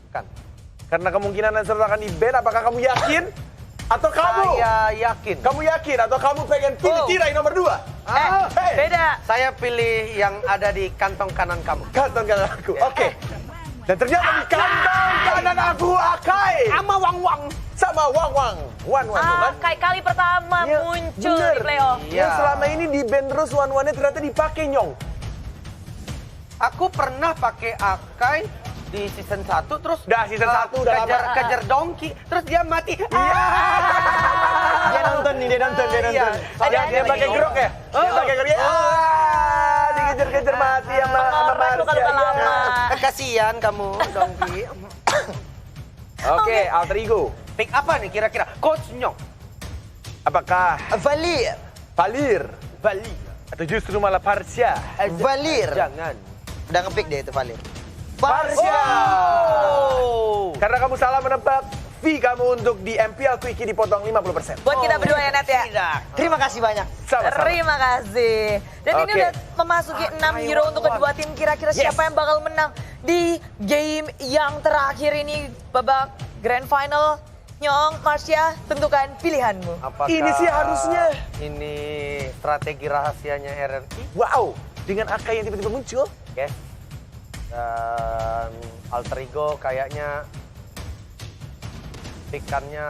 Kan. Karena kemungkinan Lancelot akan di-ban, apakah kamu yakin? Atau kamu? Saya yakin. Kamu yakin atau kamu pengen pilih tirai nomor 2? Beda. Saya pilih yang ada di kantong kanan kamu. Kantong kanan aku, oke. Dan ternyata di kantong kanan aku Akai. Sama Wang-Wang. Sama Wang-Wang. Wan-Wan bukan? Kayak kali pertama Iya, muncul bener. di playoff. Iya. Yang selama ini di-ban terus Wan-Wannya ternyata dipakai Nyong. Aku pernah pakai Akai di season 1 terus Udah, season 1 udah lama. kejar Donkey terus dia mati. Iya. Dia nonton nih, dia nonton. Iya. Dia pakai grok ya? Dia pakai grok ya? Dikejar-kejar mati sama Orang luka-luka Marsha. lama. Kasihan kamu Donkey. Oke, alter ego. Pick apa nih kira-kira? Coach Nyong. Apakah Valir. Valir Bali. atau justru malah Parsia? Valir. Jangan. Udah ngepick deh itu Valir. Parsia. Oh. Karena kamu salah menebak, fee kamu untuk di MPL Quickie dipotong 50%. Buat kita berdua ya, Net ya. Tidak. Terima kasih banyak. Sama-sama. Terima kasih. Dan ini Oke. udah memasuki 6 euro untuk kedua tim. Kira-kira siapa yang bakal menang di game yang terakhir ini, babak grand final? Nyong, Marsha, tentukan pilihanmu. Apakah Ini sih harusnya. Ini strategi rahasianya RRQ? Wow, dengan Akai yang tiba-tiba muncul. Yes. Dan alter ego kayaknya pikannya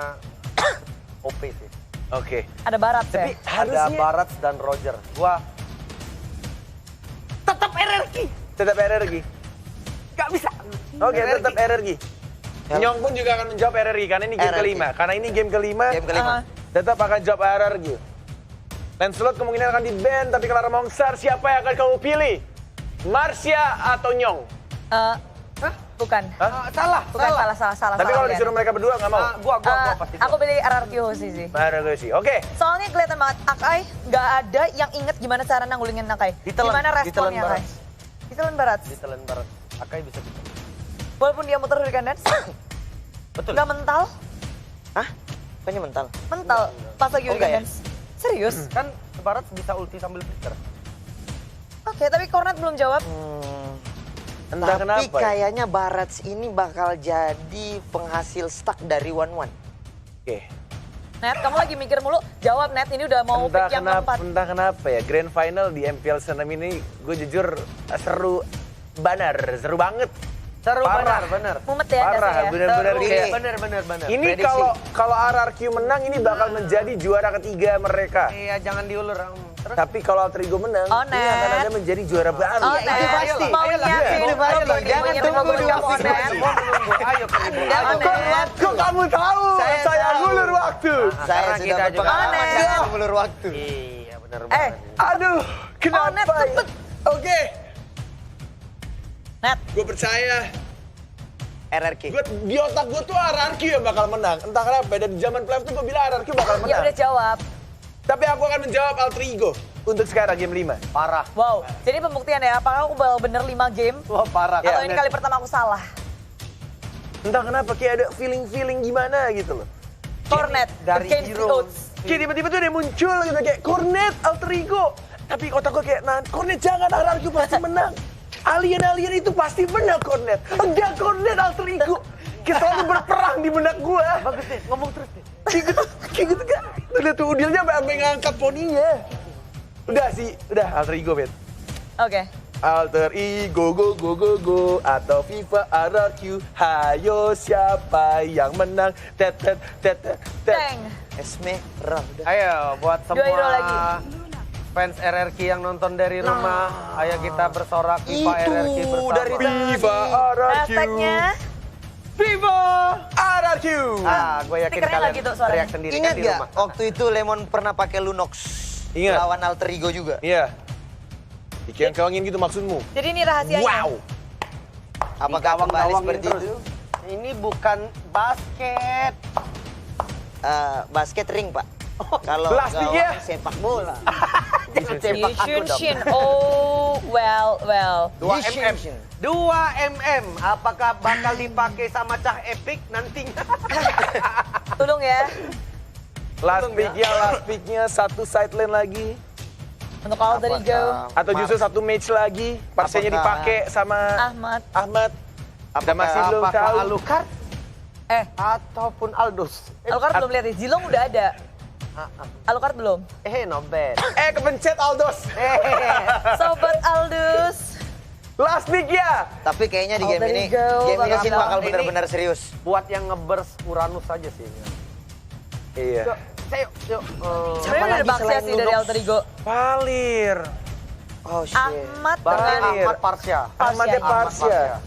OP sih. Oke. Ada Barat ya? Ada Harusnya Barats dan Roger. Gua tetap RRQ. tetap RRQ. Gak bisa. Oke, RRQ. tetap RRQ. Nyong pun juga akan menjawab RRQ karena ini game RRQ. kelima. Karena ini game kelima, Game kelima. tetap akan jawab RRQ. Lancelot kemungkinan akan di-ban, tapi kalau Mongsar siapa yang akan kamu pilih? Marsha atau Nyong? Bukan. Hah? Salah. Bukan, salah. Tapi kalau Rian. disuruh mereka berdua nggak mau? Gua pasti. Aku pilih RRQ Hoshi sih. RRQ sih. Oke. Soalnya kelihatan banget, Akai nggak ada yang inget gimana cara nanggulingin Akai. Ditelan, Gimana ditelan responnya Akai? Barat. Ditelan Barat. Di Telan Barat. Akai bisa. Walaupun dia muter Hurricane Dance, Betul. nggak mental. Hah? Bukannya mental? Mental pas lagi Oh, enggak Hurricane ya? Dance. Serius? Kan Barat bisa ulti sambil flicker. Oke, tapi Cornet belum jawab. Entah Tapi kenapa. kayaknya Barats ini bakal jadi penghasil stuck dari Wan-Wan. Oke. Net, kamu lagi mikir mulu. Jawab Net, ini udah mau pick yang keempat. Entah kenapa ya, grand final di MPL Senam ini gue jujur seru seru banget. Seru Parah. benar. Mumet ya Parah, dasarnya. bener-bener Seru, kayak. bener. Ini Prediksi. kalau RRQ menang ini bakal menjadi juara ketiga mereka. Iya, jangan diulur. Terus Tapi kalau Alter Ego menang, Oh, ini akan Net. ada menjadi juara baru. Oh, Iya, Net. itu pasti. Mau Ayolah, nyiapin. itu pasti. Mau Jangan nyiapin tunggu lagu dulu, kamu, pasti. Net. Gua menunggu. Ayo ke ibu. Jangan, Net. Kok kamu tahu? Saya tahu. ngulur waktu. Saya karena sudah kita juga- berpengalaman Oh, jangan Net. mengulur waktu. Iya, benar Eh, banget. Aduh, kenapa? Net, ya? cepet. Oke, Net, gue percaya. RRQ. Di otak gue tuh RRQ yang bakal menang. Entah kenapa, dan di zaman playoff tuh gue bilang RRQ bakal ya menang. udah jawab. Tapi aku akan menjawab Alter Ego untuk sekarang game 5. Parah. Wow, jadi pembuktian ya, apakah aku bakal bener 5 game? Wah, parah. Atau Ya, ini Net. kali pertama aku salah? Entah kenapa kayak ada feeling gimana gitu loh. Cornet, dari against the Heroes. odds. Kayak tiba-tiba tuh dia muncul gitu kayak Cornet, Alter Ego. Tapi otak gue kayak, nah Cornet jangan, RRQ pasti menang. Alien-alien itu pasti menang Cornet. Enggak Cornet, Alter Ego. Kita selalu berperang di benak gue. Bagus deh, ngomong terus deh. Kayak gitu kan. Udah tuh udilnya sampai ngangkat poninya. Udah sih, udah Alter Ego, Bet. Oke. Alter Ego, go, atau FIFA RRQ. Hayo siapa yang menang? Tet. Teng. Esmeralda. Ayo, buat 2 euro semua lagi. fans RRQ yang nonton dari rumah, ayo kita bersorak FIFA Itu RRQ bersama. dari FIFA RRQ. Hashtagnya FIFA RRQ. Gue yakin Stikernya kalian lagi tuh suaranya. teriak sendiri Ingat kan di nggak rumah. waktu itu Lemon pernah pakai Lunox Ingat. lawan Alter Ego juga? Iya. Dikeong-keongin gitu maksudmu? Jadi ini rahasianya. Wow. Apakah kembali Digawang-gawangin seperti terus. itu? Ini bukan basket. Basket ring, Pak. Kalau Plastik gawang ya? sepak bola. Jangan sepak aku dong. Shin. Oh, well. 2 mm. 2 mm. Apakah bakal dipakai sama Cah Epic nantinya? Tolong ya. Last picknya satu side lane lagi. Untuk Alter Ego. Atau justru satu match lagi. Parsenya Apakah- dipakai sama Ahmad. Ahmad. Dan masih belum apakah tahu. Alucard ataupun Aldous? Alucard belum lihat ya, Zilong udah ada. Alucard belum. Not bad. Kepencet Aldos. Sobat Aldous. Last pick ya. Tapi kayaknya di game Alter ini, Ego Sin bakal bakal ini. benar-benar serius. Buat yang nge-burst Uranus saja sih. Iya. Yuk. Sebenarnya udah lagi baksia selain sih dari Lunox? Alter Ego. Valir. Oh shit. Ahmad Valir. dengan Ahmad Parsya. Ahmad Parsya. Parsya.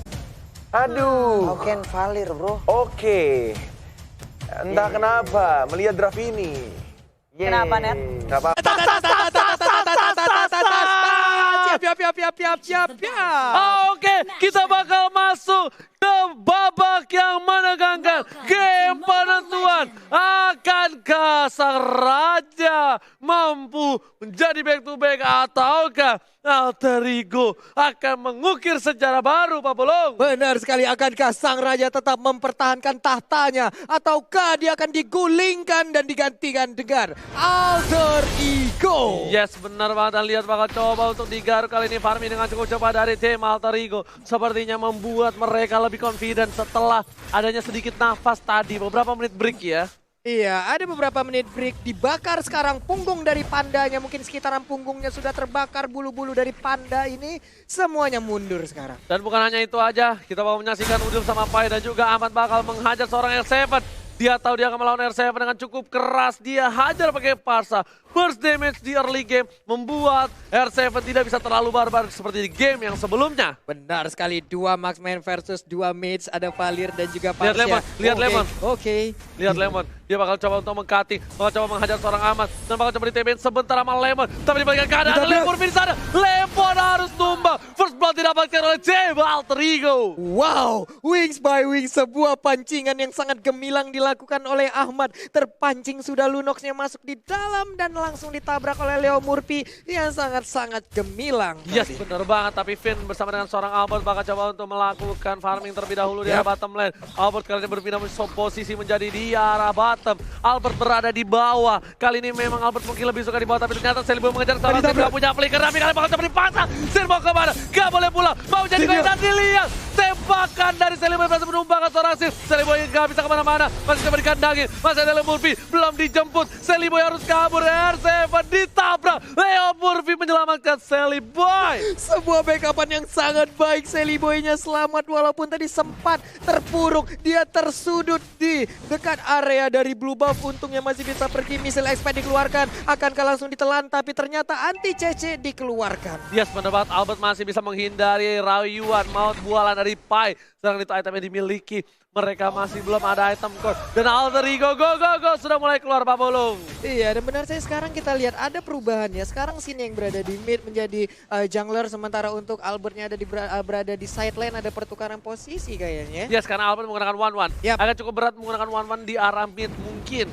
Aduh. How can Valir, bro? Oke. Entah kenapa melihat draft ini. Kenapa, Net? Nggak apa. Siap. Oke, kita bakal masuk ke babak yang menegangkan. Game penentuan. Akankah sang raja mampu menjadi back to back ataukah Alter Ego akan mengukir sejarah baru, Pak Bolong? Benar sekali, akankah sang raja tetap mempertahankan tahtanya ataukah dia akan digulingkan dan digantikan dengan Alter Ego? Yes, benar banget. Dan lihat bakal coba untuk digaruk kali ini farming dengan cukup cepat dari tim Alter Ego. Sepertinya membuat mereka lebih confident setelah adanya sedikit nafas tadi. Beberapa menit break ya. Iya, ada beberapa menit break. Dibakar sekarang punggung dari pandanya. Mungkin sekitaran punggungnya sudah terbakar. Bulu-bulu dari panda ini semuanya mundur sekarang. Dan bukan hanya itu aja, kita mau menyaksikan Udil sama Pai dan juga Ahmad bakal menghajar seorang R7. Dia tahu dia akan melawan R7 dengan cukup keras. Dia hajar pakai Parsa. Burst damage di early game membuat R7 tidak bisa terlalu barbar seperti di game yang sebelumnya. Benar sekali, 2 marksman versus 2 mates. Ada Valir dan juga Lihat Parsya. Lemon, lihat Oke, Lemon. Oke. Lihat Lemon, dia bakal coba untuk meng-cutting, bakal coba menghajar seorang Ahmad, dan bakal coba di-TBN sebentar sama Lemon. Tapi di bagian kanan ada Lemon di sana. Lemon harus tumbang. First blood didapatkan oleh Jeb Alter Ego. Wow, wings by wings, sebuah pancingan yang sangat gemilang dilakukan oleh Ahmad. Terpancing sudah Lunoxnya masuk di dalam dan langsung ditabrak oleh Leo Murphy yang sangat-sangat gemilang. Yes, tadi. benar banget. Tapi Finn bersama dengan seorang Albert bakal coba untuk melakukan farming terlebih dahulu di arah bottom lane. Albert kali ini berpindah posisi menjadi di arah bottom. Albert berada di bawah. Kali ini memang Albert mungkin lebih suka di bawah, tapi ternyata Seliboy mengejar seorang Sin gak punya flicker. Tapi kalian bakal coba dipasang. Sin mau kemana? Gak boleh pulang. Mau jadi gol dan dilihat. Tembakan dari Seliboy berhasil menumbangkan seorang Sin. Seliboy gak bisa kemana-mana. Masih coba dikandangin. Masih ada Leo Murphy. Belum dijemput. Seliboy harus kabur. R7 ditabrak. Leo Murphy menyelamatkan Seliboy. Sebuah backupan yang sangat baik. Seliboynya selamat walaupun tadi sempat terpuruk. Dia tersudut di dekat area dari blue buff. Untungnya masih bisa pergi. Misil expand dikeluarkan. Akankah langsung ditelan, tapi ternyata anti CC dikeluarkan. Yes, benar banget. Albert masih bisa menghindari rayuan maut bualan dari Pai. Sedangkan itu item yang dimiliki. Mereka masih belum ada item core. Dan Alter Ego go sudah mulai keluar, Pak Bolong. Iya, dan benar saya sekarang kita lihat ada perubahan ya. Sekarang Sin yang berada di mid menjadi jungler, sementara untuk Albertnya ada berada di side lane, ada pertukaran posisi kayaknya. Yes, karena Albert menggunakan 1-1. Yap. Agak cukup berat menggunakan 1-1 di arah mid mungkin.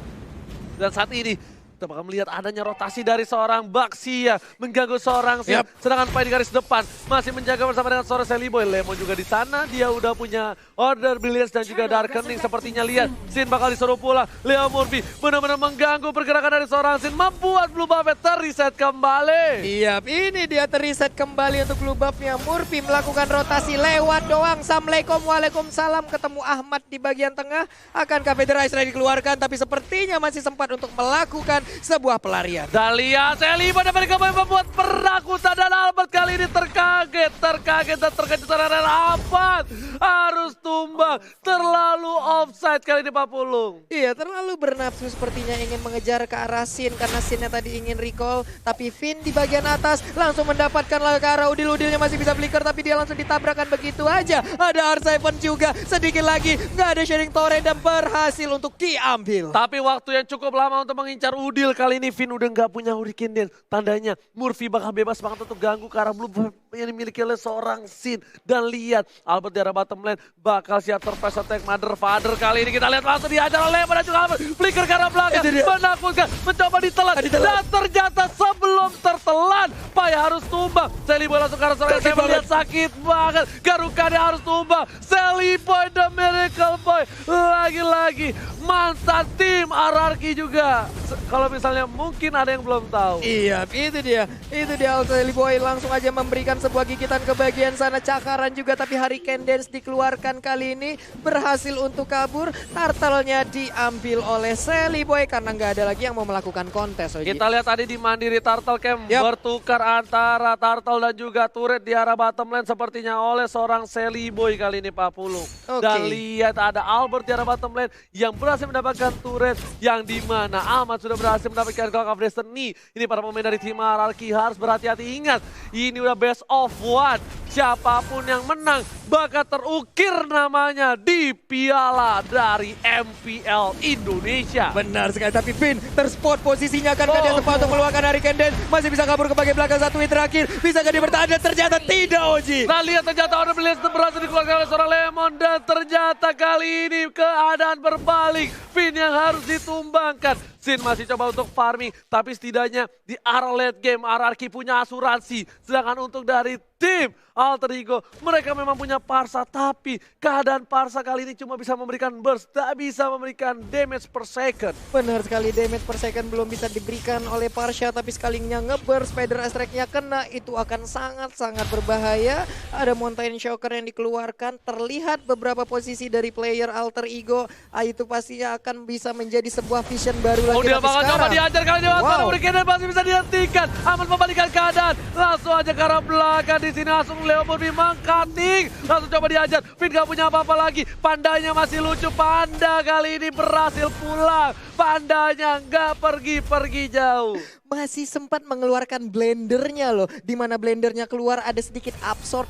Dan saat ini kita bakal melihat adanya rotasi dari seorang Baxia mengganggu seorang Sin. Sedangkan Pai di garis depan masih menjaga bersama dengan seorang Seliboy. Lemon juga di sana, dia udah punya Order Brilliance dan juga Darkening. Sepertinya lihat Sin bakal disuruh pulang. Leo Murphy benar-benar mengganggu pergerakan dari seorang Sin, membuat blue buff terreset kembali. Iya, ini dia terreset kembali untuk blue buff-nya. Murphy melakukan rotasi lewat doang. Assalamualaikum, waalaikumsalam. Ketemu Ahmad di bagian tengah. Akankah Federasi dikeluarkan, tapi sepertinya masih sempat untuk melakukan sebuah pelarian. Dahlia Seliboy dapat kembali membuat perakutan dan Albert kali ini terkaget dan terkejut karena Ahmad harus tumbang. Terlalu offside kali ini, Pak Pulung. Iya, terlalu bernafsu sepertinya ingin mengejar ke arah Sin karena Sinnya tadi ingin recall. Tapi Finn di bagian atas langsung mendapatkan ke arah Udil. Udilnya masih bisa flicker tapi dia langsung ditabrakkan begitu aja. Ada R7 juga, sedikit lagi nggak ada sharing torrent dan berhasil untuk diambil. Tapi waktu yang cukup lama untuk mengincar Udil. Kali ini Finn udah nggak punya Hurricane Dance. Tandanya Murphy bakal bebas banget untuk ganggu ke arah blue buff yang dimiliki oleh seorang Sin. Dan lihat Albert di arah bottom lane bakal siap surprise attack Mother Father. Kali ini kita lihat langsung dihajar oleh Lemon dan juga Albert. Flicker ke arah belakang, menakutkan, mencoba ditelan. Dan ternyata sebelum tertelan, Pai harus tumbang. Seliboy langsung ke arah seorang yang melihat sakit banget. Garukannya harus tumbang. Seliboy the Miracle Boy. Lagi-lagi mantan tim RRQ juga. Kalau misalnya mungkin ada yang belum tahu. Iya, itu dia Seliboy langsung aja memberikan sebuah gigitan ke bagian sana. Cakaran juga, tapi Hurricane Dance dikeluarkan kali ini berhasil untuk kabur. Turtle-nya diambil oleh Sally Boy karena nggak ada lagi yang mau melakukan kontes. Oji. Kita lihat tadi di Mandiri Turtle Camp Yap. bertukar antara Turtle dan juga turret di arah bottom lane sepertinya oleh seorang Sally Boy kali ini Pak Pulung. Oke. Dan lihat ada Albert di arah bottom lane yang berhasil mendapatkan turret yang dimana Ahmad sudah berhasil mendapatkan Clock of Destiny. Ini para pemain dari tim Ararki harus berhati-hati, ingat ini udah best of one. Siapapun yang menang bakal terukir namanya di piala dari MPL Indonesia. Benar sekali, tapi Vin terspot posisinya kan dia sempat untuk meluangkan Hurricane Dance. Masih bisa kabur ke bagian belakang, satu hit terakhir. Bisa gak dia bertahan dan ternyata tidak, Oji. Nah lihat ternyata Order Blitz berhasil dikeluarkan oleh seorang Lemon dan ternyata kali ini keadaan berbalik. Vin yang harus ditumbangkan. Sin masih coba untuk farming, tapi setidaknya di arah late game Ararki punya asuransi. Sedangkan untuk dari tim Alter Ego, mereka memang punya Parsa, tapi keadaan Parsa kali ini cuma bisa memberikan burst, tak bisa memberikan damage per second. Benar sekali, damage per second belum bisa diberikan oleh Parsha, tapi sekalinya ngeburst, Spider Strike-nya kena, itu akan sangat-sangat berbahaya. Ada Mountain Shocker yang dikeluarkan, terlihat beberapa posisi dari player Alter Ego, itu pastinya akan bisa menjadi sebuah vision baru lagi. Dia bakal coba diajar kali ini, Hurricane masih bisa dihentikan. Aman membalikan keadaan, langsung aja ke arah belakang di sini langsung Leo Murphy mengcutting, langsung coba diajar. Vin gak punya apa-apa lagi, Pandanya masih lucu. Panda kali ini berhasil pulang, Pandanya nggak pergi-pergi jauh. Masih sempat mengeluarkan blendernya loh, di mana blendernya keluar ada sedikit absorb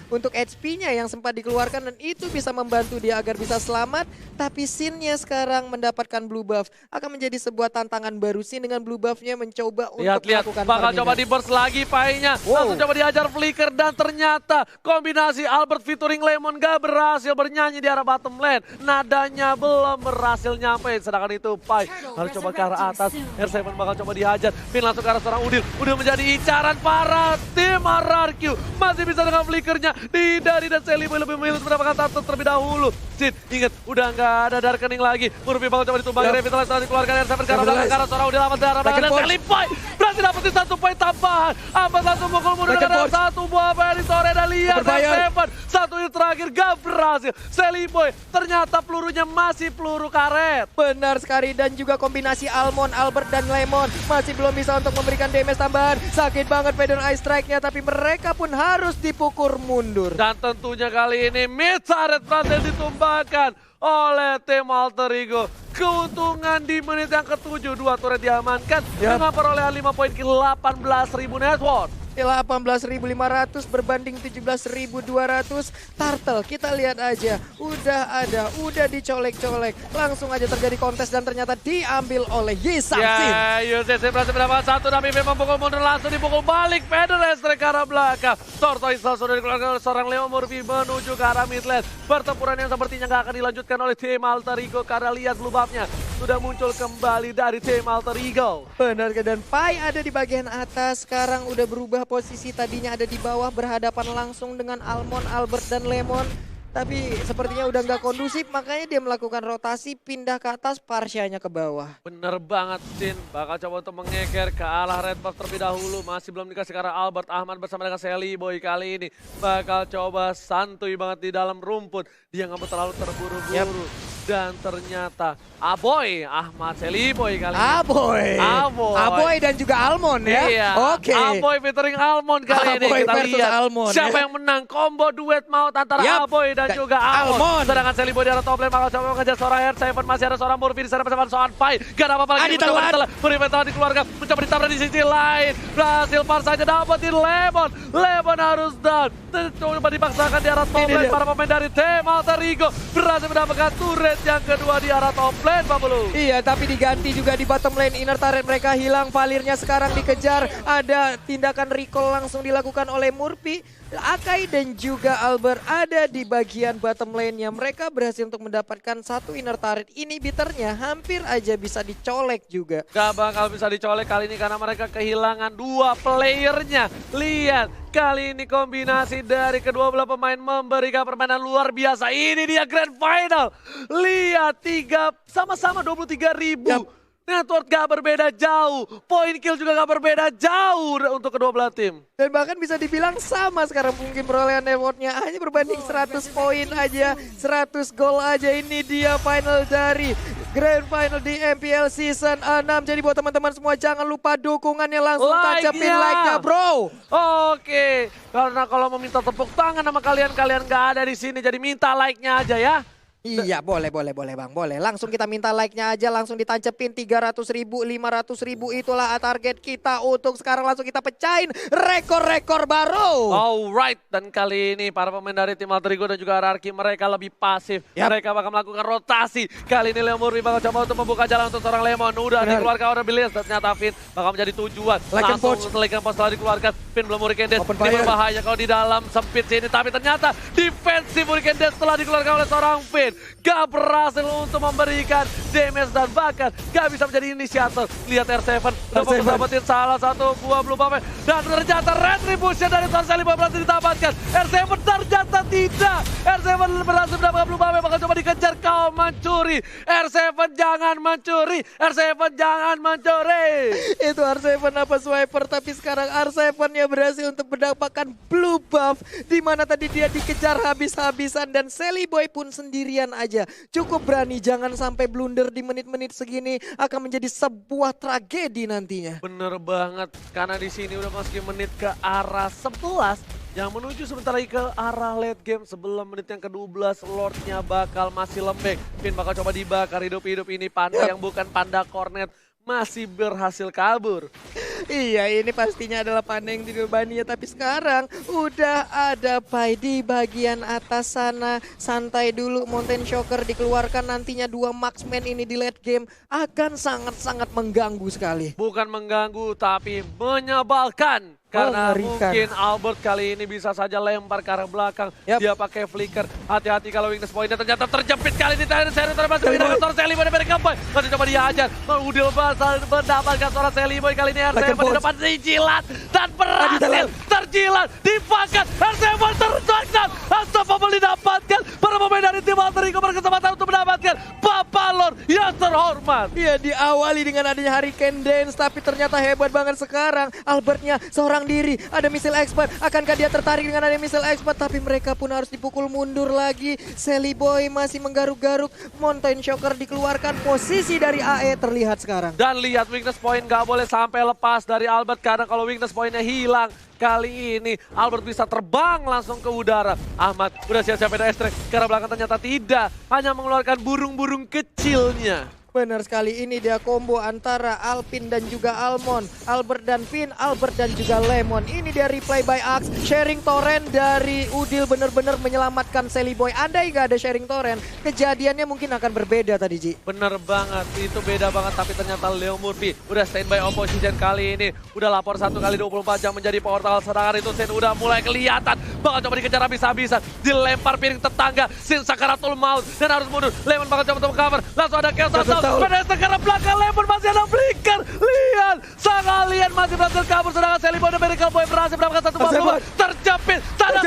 untuk HP-nya yang sempat dikeluarkan dan itu bisa membantu dia agar bisa selamat. Tapi Sin-nya sekarang mendapatkan blue buff, akan menjadi sebuah tantangan baru. Sin dengan blue buff-nya mencoba untuk melakukan bakal farming. coba di burst lagi Pai-nya, langsung coba diajar flicker dan ternyata kombinasi Albert featuring Lemon gak berhasil bernyanyi di arah bottom lane. Nadanya belum berhasil nyampe, sedangkan itu Pai harus coba ke arah atas. R7 bakal coba dihajar, Vin langsung ke arah seorang Udil. Udil menjadi incaran para tim RRQ. Masih bisa dengan flickernya, Didari dan Sally Boy lebih memilih mendapatkan turtle terlebih dahulu. Sin, ingat udah nggak ada Darkening lagi. Murphy bakal coba ditumbangkan, Revitalize setelah dikeluarkan R7 ke arah belakang, ke arah seorang Udil amat darah belakang dan Sally Boy berhasil dapetin satu poin tambahan. Amat langsung mukul mundur dengan satu buah dari Sore dan lihat R7. Satu hit terakhir gak berhasil. Sally Boy ternyata pelurunya masih peluru karet. Benar sekali, dan juga kombinasi Almond, Albert dan Lemon masih belum bisa untuk memberikan damage tambahan. Sakit banget Fadon Ice Strike-nya, tapi mereka pun harus dipukul mundur. Dan tentunya kali ini mid turret berhasil ditumbangkan oleh tim Alter Ego. Keuntungan di menit yang ke-7, 2 turret diamankan dengan perolehan 5 poin ke 18.000 net worth. 18.500 berbanding 17.200. Turtle kita lihat aja, udah dicolek-colek, langsung aja terjadi kontes dan ternyata diambil oleh Yisamsin. Ya, UCC berhasil mendapat satu, tapi memang pukul mundur langsung dipukul balik. Federer ke arah belakang. Tortoise sudah dikeluarkan oleh seorang Leo Murphy menuju ke arah mid lane. Pertempuran yang sepertinya nggak akan dilanjutkan oleh tim Alter Ego karena lihat blue buff-nya sudah muncul kembali dari tim Alter Ego. Benar, dan Pai ada di bagian atas, sekarang udah berubah posisi, tadinya ada di bawah berhadapan langsung dengan Almond, Albert dan Lemon. Tapi sepertinya udah nggak kondusif, makanya dia melakukan rotasi pindah ke atas, Parsyanya ke bawah. Bener banget Sin, bakal coba untuk mengeker ke arah Red Buff terlebih dahulu. Masih belum dikasih ke arah Albert. Ahmad bersama dengan Sally Boy kali ini bakal coba santuy banget di dalam rumput. Dia nggak mau terlalu terburu-buru. Dan ternyata Aboy, Ahmad Sally Boy kali ini. Aboy dan juga Almond ya. Iya, Oke. Aboy featuring Almond kali ini. Aboy Kita versus lihat Almond, siapa ya. yang menang. Combo duet maut antara Aboy dan juga Almond. Sedangkan Sally Boy di arah top lane bakal coba mengejar seorang R7. Masih ada seorang Murphy di sana bersama seorang Pai. Gak ada apa-apa lagi. Murphy telah dikeluarkan. Mencoba ditabrak di sisi lain. Berhasil Parsa aja dapetin Lemon. Lemon harus down. Coba dipaksakan di arah top lane. Para pemain dari tim Alter Ego berhasil mendapatkan turret yang kedua di arah top lane, Pak Bulu. Iya, tapi diganti juga di bottom lane. Inner turret mereka hilang, Valirnya sekarang dikejar. Ada tindakan recall langsung dilakukan oleh Murphy. Akai dan juga Albert ada di bagian bottom lane-nya. Mereka berhasil untuk mendapatkan satu inner turret. Inhibitornya hampir aja bisa dicolek juga. Gak bakal bisa dicolek kali ini karena mereka kehilangan 2 playernya. Lihat, kali ini kombinasi dari kedua belah pemain memberikan permainan luar biasa. Ini dia Grand Final. Lihat, sama-sama 23.000. network gak berbeda jauh. Point kill juga gak berbeda jauh untuk kedua belah tim. Dan bahkan bisa dibilang sama sekarang mungkin perolehan networknya hanya berbanding 100 poin aja, 100 gol aja. Ini dia final dari Grand Final di MPL Season 6. Jadi buat teman-teman semua jangan lupa dukungannya, langsung tancapin like-nya bro. Oke, karena kalau mau minta tepuk tangan sama kalian gak ada di sini, jadi minta like-nya aja ya. Iya boleh bang, boleh. Langsung kita minta like-nya aja, langsung ditancepin 300.000, 500.000 itulah target kita untuk sekarang. Langsung kita pecahin rekor-rekor baru. Alright, dan kali ini para pemain dari tim Alter Ego dan juga Ararki mereka lebih pasif. Mereka bakal melakukan rotasi. Kali ini Leo Murphy bakal coba untuk membuka jalan untuk seorang Lemon. Udah dikeluarkan order Billions, ternyata Finn bakal menjadi tujuan. Langsung Like and Post setelah dikeluarkan. Finn belum Hurricane Dash. Ini berbahaya kalau di dalam sempit sini, tapi ternyata defensif Hurricane Dash setelah dikeluarkan oleh seorang Finn. Gak berhasil untuk memberikan damage dan bahkan gak bisa menjadi inisiator. Lihat R7 udah mau bersahabatin salah satu buah Blue Buff dan ternyata Retribution dari Son Sally berhasil ditamatkan. R7 ternyata tidak. R7 berhasil mendapatkan Blue Buff, bakal coba dikejar, kau mencuri. R7 jangan mencuri. R7 jangan mencuri. Itu R7 apa swiper, tapi sekarang R7-nya berhasil untuk mendapatkan Blue Buff, di mana tadi dia dikejar habis-habisan dan Sally Boy pun sendirian aja. Cukup berani, jangan sampai blunder di menit-menit segini, akan menjadi sebuah tragedi nantinya. Bener banget, karena di sini udah masukin menit ke arah 11 yang menuju sebentar lagi ke arah late game. Sebelum menit yang ke-12, Lordnya bakal masih lembek. Finn bakal coba dibakar hidup-hidup. Ini Panda yang bukan Panda Cornet masih berhasil kabur. Iya, ini pastinya adalah Panda yang dikorbannya, tapi sekarang udah ada Pai di bagian atas sana. Santai dulu, Mountain Shocker dikeluarkan, nantinya 2 marksman ini di late game akan sangat-sangat mengganggu sekali. Bukan mengganggu, tapi menyebalkan. Karena mungkin Albert kali ini bisa saja lempar ke arah belakang. Dia pakai flicker. Hati-hati kalau weakness point-nya ternyata terjepit kali ini. Seri termasuk pindah ke Sally Boy dari Gameboy. Masih coba dihajar. Udil mendapatkan seorang Sally Boy kali ini. R7 di depan dijilat. Dan berhasil terjilat. Dipakat. R7 terjangkau. Unstoppable didapatkan. Para pemain dari tim Alter Ego berkesempatan untuk mendapatkan Papalon yang terhormat. Iya, diawali dengan adanya Hurricane Dance, tapi ternyata hebat banget sekarang. Albertnya seorang diri, ada missile expert. Akankah dia tertarik dengan adanya missile expert? Tapi mereka pun harus dipukul mundur lagi. Sally Boy masih menggaruk-garuk. Mountain Shocker dikeluarkan, posisi dari AE terlihat sekarang. Dan lihat weakness point gak boleh sampai lepas dari Albert, karena kalau weakness pointnya hilang, kali ini Albert bisa terbang langsung ke udara. Ahmad udah siap-siap beda extract, karena belakang ternyata tidak. Hanya mengeluarkan burung-burung kecilnya. Benar sekali, ini dia combo antara Alpin dan juga Almond. Albert dan Finn, Albert dan juga Lemon. Ini dia replay by Axe. Sharing torrent dari Udil benar-benar menyelamatkan Sally Boy. Andai gak ada sharing torrent, kejadiannya mungkin akan berbeda tadi, Ji. Bener banget, itu beda banget. Tapi ternyata Leo Murphy udah standby opposition kali ini. Udah lapor 1 kali 24 jam menjadi portal. Sedangkan itu Sin udah mulai kelihatan. Bakal coba dikejar habis-habisan. Dilempar piring tetangga. Sin sakaratul maut dan harus mundur. Lemon bakal coba untuk cover. Langsung ada Chaos. Pada sekarang belakang Lemon masih ada flicker. Lihat, sang alien masih berhasil kabur. Sedangkan Sally Boy dan Miracle Boy berhasil mendapatkan 1 buah. Terjepit, sana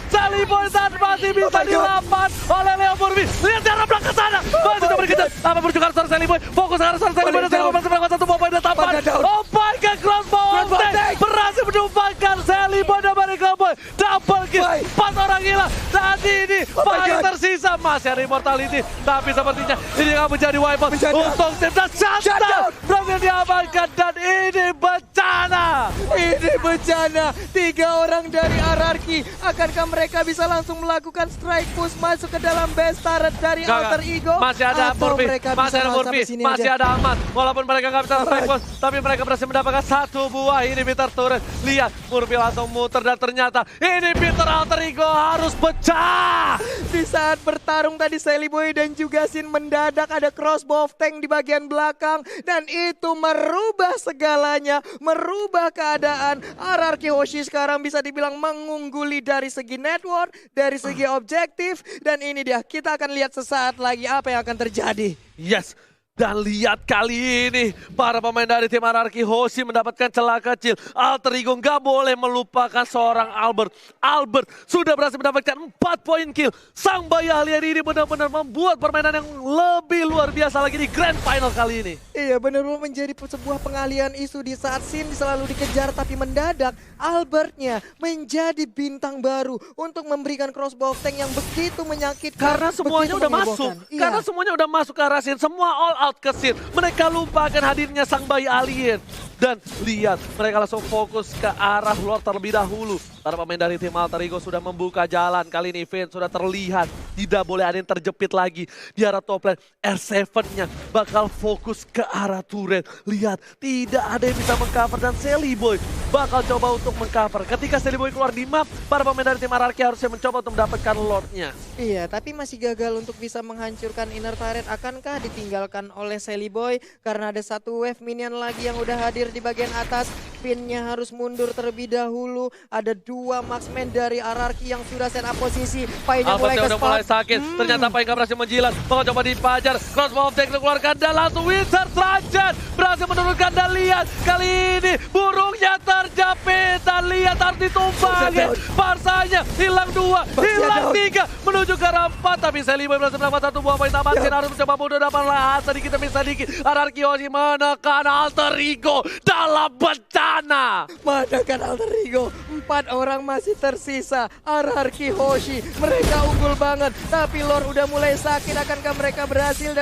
Sally Boy dan masih bisa dilapan oleh Leo Murphy. Lihat cara belakang sana. Masih coba dikejar. Apa perjuangan seorang Sally Boy. Fokus ke arah seorang Sally Boy dan Sally Boy masih mendapatkan 1 buah dan tapan. Oh my god, crossbow attack. Berhasil menumpahkan Sally Boy dan Miracle Boy. Double kill, 4 orang hilang. Saat ini Pai tersisa, masih ada immortality. Tapi sepertinya ini akan menjadi wipe untuk tim dan shutdown. Berhasil diamankan dan ini bencana. Ini bencana. 3 orang dari Ararki. Akankah mereka bisa langsung melakukan strike push masuk ke dalam base turret dari Alter Ego? Masih ada Murphy, masih ada Murphy, masih ada Ahmad. Walaupun mereka nggak bisa strike push, tapi mereka berhasil mendapatkan 1 buah inhibitor turret. Lihat, Murphy langsung muter dan ternyata inhibitor Alter Ego harus pecah. Di saat bertarung tadi Sally Boy dan juga Sin mendadak ada crossbow of tank di bagian belakang dan itu merubah segalanya, merubah keadaan. Ararki Hoshi sekarang bisa dibilang mengungguli dari segi network, dari segi objektif, dan ini dia, kita akan lihat sesaat lagi apa yang akan terjadi. Yes, Dan lihat kali ini, para pemain dari tim RRQ Hoshi mendapatkan celah kecil. Alter Ego nggak boleh melupakan seorang Albert. Albert sudah berhasil mendapatkan 4 poin kill. Sang bayi ahlian ini benar-benar membuat permainan yang lebih luar biasa lagi di Grand Final kali ini. Iya, benar-benar menjadi sebuah pengalian isu di saat Sin selalu dikejar, tapi mendadak Albertnya menjadi bintang baru untuk memberikan crossbow tank yang begitu menyakitkan. Karena semuanya begitu udah menyebohkan. masuk. Iya. Karena semuanya udah masuk ke arah Sin. Semua all out ke Sin. Mereka lupakan hadirnya sang bayi alien. Dan lihat, mereka langsung fokus ke arah Lord terlebih dahulu. Para pemain dari tim Alter Ego sudah membuka jalan. Kali ini Vayne sudah terlihat. Tidak boleh ada yang terjepit lagi. Di arah top lane, R7-nya bakal fokus ke arah turret. Lihat, tidak ada yang bisa mengcover. Dan Sally Boy bakal coba untuk mengcover. Ketika Sally Boy keluar di map, para pemain dari tim RRQ harusnya mencoba untuk mendapatkan Lordnya. Iya, tapi masih gagal untuk bisa menghancurkan inner turret. Akankah ditinggalkan oleh Sally Boy? Karena ada satu wave minion lagi yang udah hadir di bagian atas. Pinnya harus mundur terlebih dahulu. Ada 2 marksman dari RRQ yang sudah set up posisi. Painya mulai Albertnya ke udah mulai spot. sakit. Ternyata Pai nggak berhasil menjilat. Bakal coba dipajar. Crossbow of Tank dikeluarkan dan langsung Wizard Rajan berhasil menurunkan dan lihat. Kali ini burungnya terjepit. Dan lihat harus ditumbangin. Parsanya hilang 2, hilang 3. Menuju ke arah 4. Tapi Sally Boy berhasil mendapat 1 buah poin tambahan. Sin harus mencoba mundur dapat lahan sedikit demi sedikit. RRQ Hoshi menekan Alter Ego dalam bencana. Menekan Alter Ego. 4 orang masih tersisa. RRQ Hoshi. Mereka unggul banget. Tapi Lord udah mulai sakit. Akankah mereka berhasil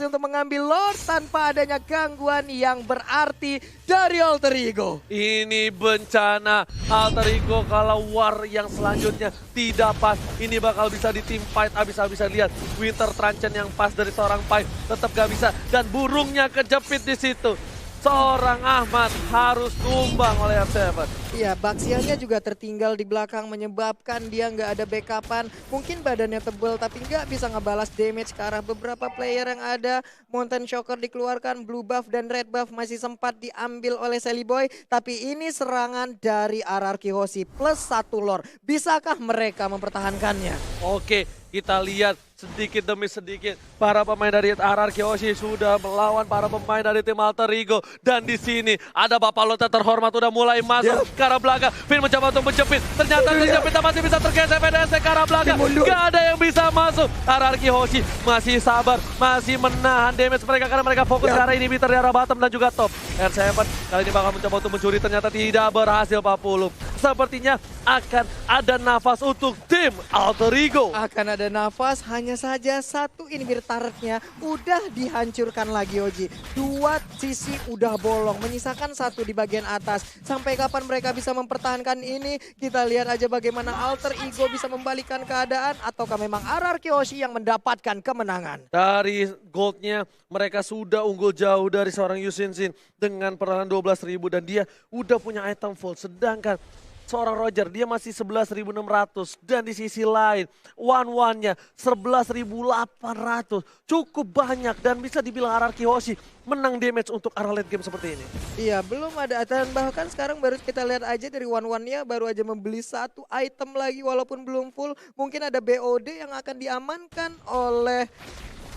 untuk mengambil Lord tanpa adanya gangguan yang berarti dari Alter Ego? Ini bencana. Alter Ego kalau war yang selanjutnya tidak pas. Ini bakal bisa di team fight habis-habisan. Lihat Winter Truncheon yang pas dari seorang Pai tetap gak bisa. Dan burungnya kejepit di situ. Seorang Ahmad harus tumbang oleh R7. Iya, Baxiannya juga tertinggal di belakang menyebabkan dia nggak ada backupan. Mungkin badannya tebel tapi nggak bisa ngebalas damage ke arah beberapa player yang ada. Mountain Shocker dikeluarkan, blue buff dan red buff masih sempat diambil oleh Sally Boy. Tapi ini serangan dari RRQ Hoshi plus 1 lore. Bisakah mereka mempertahankannya? Oke, kita lihat sedikit demi sedikit para pemain dari RRQ Hoshi sudah melawan para pemain dari tim Alter Ego. Dan di sini ada Bapak Lota terhormat udah mulai masuk ke arah belakang. Vayne mencoba untuk menjepit. Ternyata terjepit masih bisa tergeser PDS ke arah belakang. Gak ada yang bisa masuk. RRQ Hoshi masih sabar, masih menahan damage mereka karena mereka fokus ke arah inhibitor di arah bottom dan juga top. R7 kali ini bakal mencoba untuk mencuri, ternyata tidak berhasil Pak Pulung. Sepertinya akan ada nafas untuk tim Alter Ego. Akan ada nafas, hanya saja satu inhibitor turretnya udah dihancurkan lagi Oji. 2 sisi udah bolong, menyisakan 1 di bagian atas. Sampai kapan mereka bisa mempertahankan ini? Kita lihat aja bagaimana Alter Ego bisa membalikan keadaan, ataukah memang RRQ Hoshi yang mendapatkan kemenangan. Dari goldnya mereka sudah unggul jauh dari seorang Yusin Sin dengan perlahan 12.000 dan dia udah punya item full. Sedangkan seorang Roger dia masih 11.600 dan di sisi lain one-one-nya 11.800. Cukup banyak dan bisa dibilang RRQ Hoshi menang damage untuk arah late game seperti ini. Iya, belum ada, dan bahkan sekarang baru kita lihat aja dari one-one-nya baru aja membeli 1 item lagi walaupun belum full. Mungkin ada BOD yang akan diamankan oleh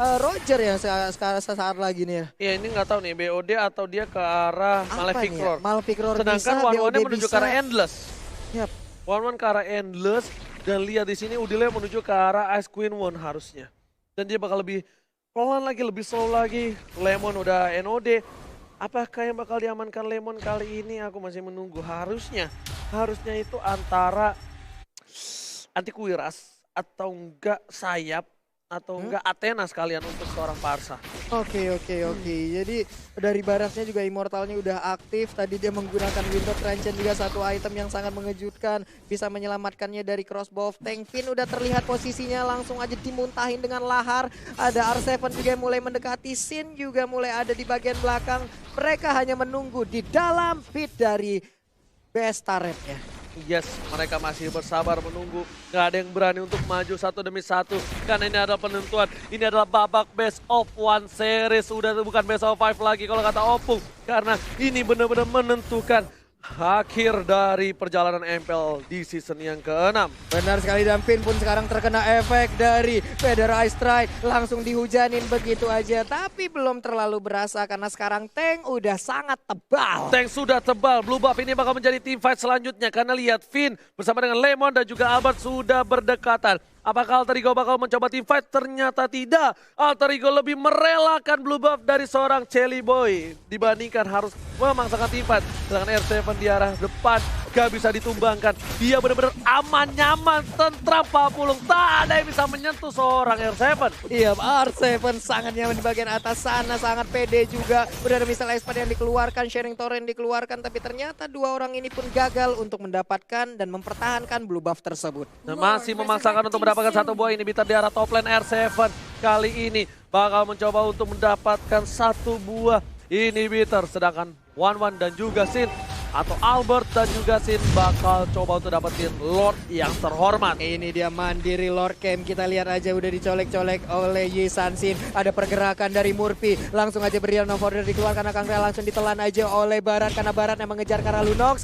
Roger ya sesaat lagi nih ya. Iya, ini nggak tahu nih BOD atau dia ke arah Malefic Roar. Malefic Roar Sedangkan bisa, one-one-nya BOD menuju bisa. ke arah Endless. Yap. One-one ke arah Endless dan lihat di sini Udile menuju ke arah Ice Queen One harusnya. Dan dia bakal lebih pelan lagi, lebih slow lagi. Lemon udah NOD. Apakah yang bakal diamankan Lemon kali ini? Aku masih menunggu. Harusnya itu antara Antiquiras atau enggak Sayap atau enggak Athena sekalian untuk seorang Parsa. Oke. Jadi dari Barasnya juga Immortalnya udah aktif. Tadi dia menggunakan Winter Truncheon juga, 1 item yang sangat mengejutkan. Bisa menyelamatkannya dari crossbow of tank. Vayne udah terlihat posisinya langsung aja dimuntahin dengan lahar. Ada R7 juga yang mulai mendekati. Sin juga mulai ada di bagian belakang. Mereka hanya menunggu di dalam pit dari best turretnya. Yes, mereka masih bersabar menunggu. Gak ada yang berani untuk maju 1 demi 1. Karena ini adalah penentuan. Ini adalah babak best of 1 series. Udah bukan best of 5 lagi kalau kata Opung. Karena ini benar-benar menentukan akhir dari perjalanan MPL di season yang ke-6. Benar sekali, dan Finn pun sekarang terkena efek dari Feather Ice Strike. Langsung dihujanin begitu aja, tapi belum terlalu berasa karena sekarang tank udah sangat tebal. Tank sudah tebal, Blue Buff ini bakal menjadi team fight selanjutnya karena lihat Finn bersama dengan Lemon dan juga Albert sudah berdekatan. Apakah Alter Ego bakal mencoba team fight? Ternyata tidak. Alter Ego lebih merelakan Blue Buff dari seorang Chelly Boy dibandingkan harus memaksakan team fight. Sedangkan R7 di arah depan gak bisa ditumbangkan. Dia benar-benar aman, nyaman, tentram, papulung. Tak ada yang bisa menyentuh seorang R7. Iya, R7 sangat nyaman di bagian atas sana, sangat pede juga. Udah ada misalnya Espada yang dikeluarkan, Sharing Torrent dikeluarkan, tapi ternyata dua orang ini pun gagal untuk mendapatkan dan mempertahankan Blue Buff tersebut. Dan masih memaksakan untuk mendapatkan satu buah inhibitor di arah top lane. R7 kali ini bakal mencoba untuk mendapatkan satu buah inhibitor. Sedangkan Wan dan juga Sin atau Albert dan juga Sin bakal coba untuk dapetin Lord yang terhormat. Ini dia mandiri Lord Camp, kita lihat aja udah dicolek-colek oleh Yi San-Sin. Ada pergerakan dari Murphy, langsung aja Brilliant of Order dikeluarkan, akan langsung ditelan aja oleh Barat karena Barat yang mengejar ke arah Lunox.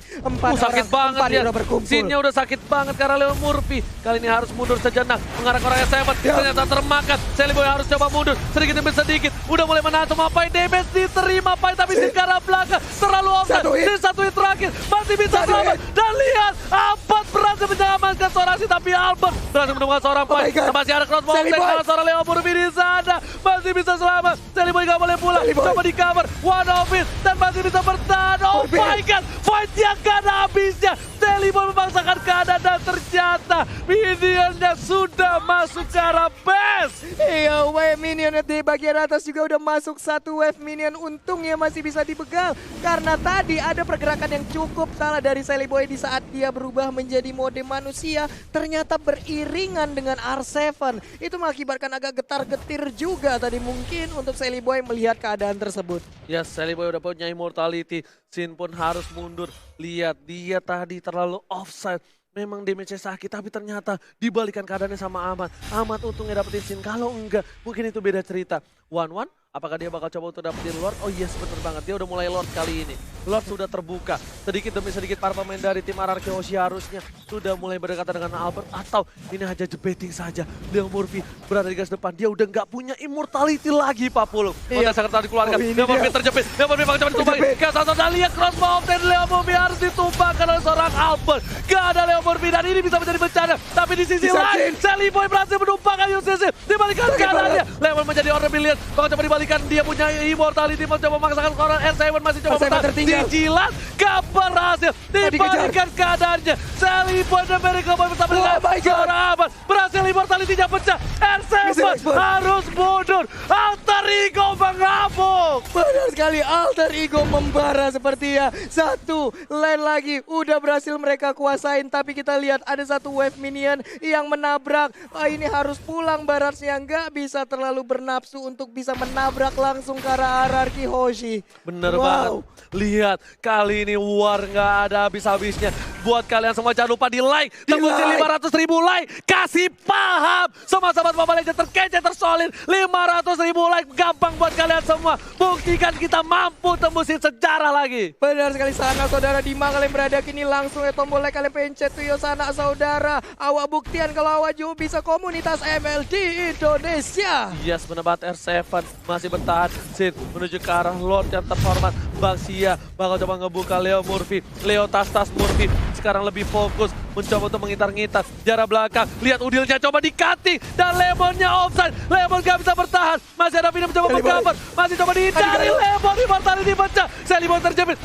Sakit banget dia, udah berkumpul. Sinnya udah sakit banget karena Leon Murphy. Kali ini harus mundur sejenak, mengarah ke orang S7, ternyata termakan. Shelly Boy harus coba mundur, sedikit demi sedikit. Udah mulai menahan semua Pai, damage diterima Pai, tapi Sin ke arah belakang. Terlalu offset, Sin satu hit terakhir, masih bisa selamat. Dan lihat, Albert berhasil menyelamatkan seorang Sin, tapi Albert berhasil menemukan seorang Pai. Masih ada crossbow attack seorang Leon Murphy di sana. Masih bisa selamat, Shelly Boy gak boleh pulang. Coba di cover, one of it, dan masih bisa bertahan. Oh my god, fight yang gak ada habisnya. Shelly Boy memaksakan keadaan dan ternyata minionnya sudah masuk ke arah base. Iya, wave minion di bagian atas juga udah masuk satu wave minion. Untungnya masih bisa dibegal karena tadi ada pergerakan yang cukup salah dari Shelly Boy di saat dia berubah menjadi mode manusia. Ternyata beriringan dengan R7. Itu mengakibatkan agak getar-getir juga tadi mungkin untuk Shelly Boy melihat keadaan tersebut. Ya, Shelly Boy udah punya immortality. Sin pun harus mundur. Lihat, dia tadi terlalu offside. Memang damage-nya sakit, tapi ternyata dibalikan keadaannya sama Ahmad. Ahmad untungnya dapetin Sin, kalau enggak mungkin itu beda cerita. Wan, apakah dia bakal coba untuk dapetin Lord? Oh yes, bener banget, dia udah mulai Lord kali ini. Lord sudah terbuka, sedikit demi sedikit para pemain dari tim RRQ Hoshi harusnya sudah mulai berdekatan dengan Albert. Atau ini hanya debating saja. Leon Murphy berada di garis depan, dia udah nggak punya immortality lagi Pak Pulung. Konten sangat tadi dikeluarkan, Leon Murphy terjepit, Leon Murphy bakal coba ditumbangin. Kasar dan lihat crossbow dan Leon Murphy harus ditumbangkan oleh seorang Albert. Gak ada Leon Murphy dan ini bisa menjadi bencana. Tapi di sisi lain, Shelly Boy berhasil menumpangkan UCC. Dibalikan keadaannya, Leon menjadi order billion. Bakal coba dibalikan, dia punya immortality, mencoba memaksakan orang R7 masih coba bertahan. Dijilat, gak berhasil. Dibalikan keadaannya, Shelly Boy dan Miracle Boy bersama dengan seorang Ahmad. Berhasil immortality-nya pecah. R7 harus mundur. Alter Ego mengamuk. Benar sekali, Alter Ego membara sepertinya. Satu lane lagi udah berhasil mereka kuasain, tapi kita lihat ada satu wave minion yang menabrak. Ini harus pulang Baratnya, nggak bisa terlalu bernafsu untuk bisa menabrak langsung ke arah RRQ Hoshi. Bener banget. Lihat, kali ini war nggak ada habis-habisnya. Buat kalian semua jangan lupa di like, tembusin 500.000 like. Kasih paham semua sahabat Mobile Legends terkece, tersolid. 500.000 like gampang buat kalian semua. Buktikan kita mampu tembusin sejarah lagi. Benar sekali sana saudara, di mana kalian berada kini langsung tombol like kalian pencet tuh yo sana saudara. Awak buktian kalau awak juga bisa komunitas ML di Indonesia. Yes, bener banget. R7 masih bertahan. Sin menuju ke arah Lord yang terhormat. Baxia bakal coba ngebuka Leo Murphy. Leo tas-tas Murphy sekarang lebih fokus mencoba untuk mengitar-ngitar jarak belakang. Lihat udilnya coba di-cutting dan Lemonnya offside. Lemon gak bisa bertahan. Masih ada Vina mencoba mengcover. Masih coba dicari Lemon, immortality pecah. Shelly Boy terjepit.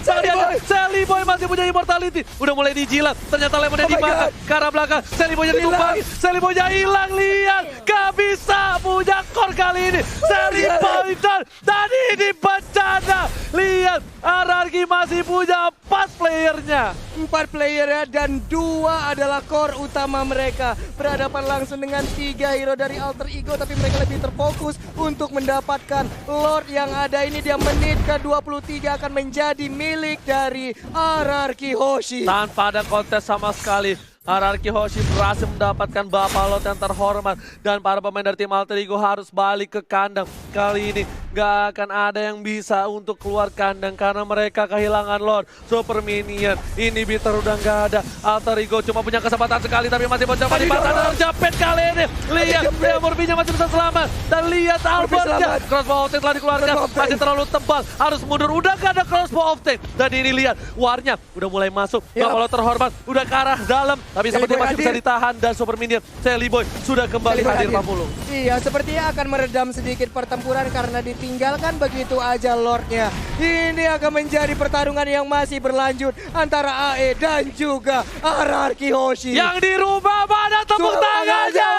Shelly Boy masih punya immortality. Udah mulai dijilat. Ternyata Lemonnya dimakan. Ke arah belakang. Shelly Boynya ditumpangin. Shelly Boynya hilang. Lihat, gak bisa punya core kali ini. Shelly Boy dan ini bencana. Lihat, RRQ masih punya 4 playernya. 4 player ya, dan 2 adalah core utama mereka. Berhadapan langsung dengan 3 hero dari Alter Ego, tapi mereka lebih terfokus untuk mendapatkan Lord yang ada ini. Dia menit ke-23 akan menjadi milik dari RRQ Hoshi. Tanpa ada kontes sama sekali. RRQ Hoshi berhasil mendapatkan Bapalot yang terhormat. Dan para pemain dari tim Alter Ego harus balik ke kandang. Kali ini gak akan ada yang bisa untuk keluar kandang karena mereka kehilangan Lord Super Minion. Ini Bitter udah gak ada. Alter Ego cuma punya kesempatan sekali tapi masih mencoba dipasang dan terjepit kali ini. Lihat, Murphy-nya masih bisa selamat. Dan lihat Albertnya. Crossbow of Tank telah dikeluarkan. Masih terlalu tebal. Harus mundur. Udah gak ada Crossbow of Tank. Dan ini lihat, warnya udah mulai masuk. Bapalot terhormat. Udah ke arah dalam. Tapi sepertinya masih bisa ditahan. Dan Super Minion, Sally Boy sudah kembali hadir 40. Iya, sepertinya akan meredam sedikit pertempuran karena ditinggalkan begitu aja Lordnya. Ini akan menjadi pertarungan yang masih berlanjut antara AE dan juga RRQ Hoshi. Yang dirubah mana tepuk tangannya?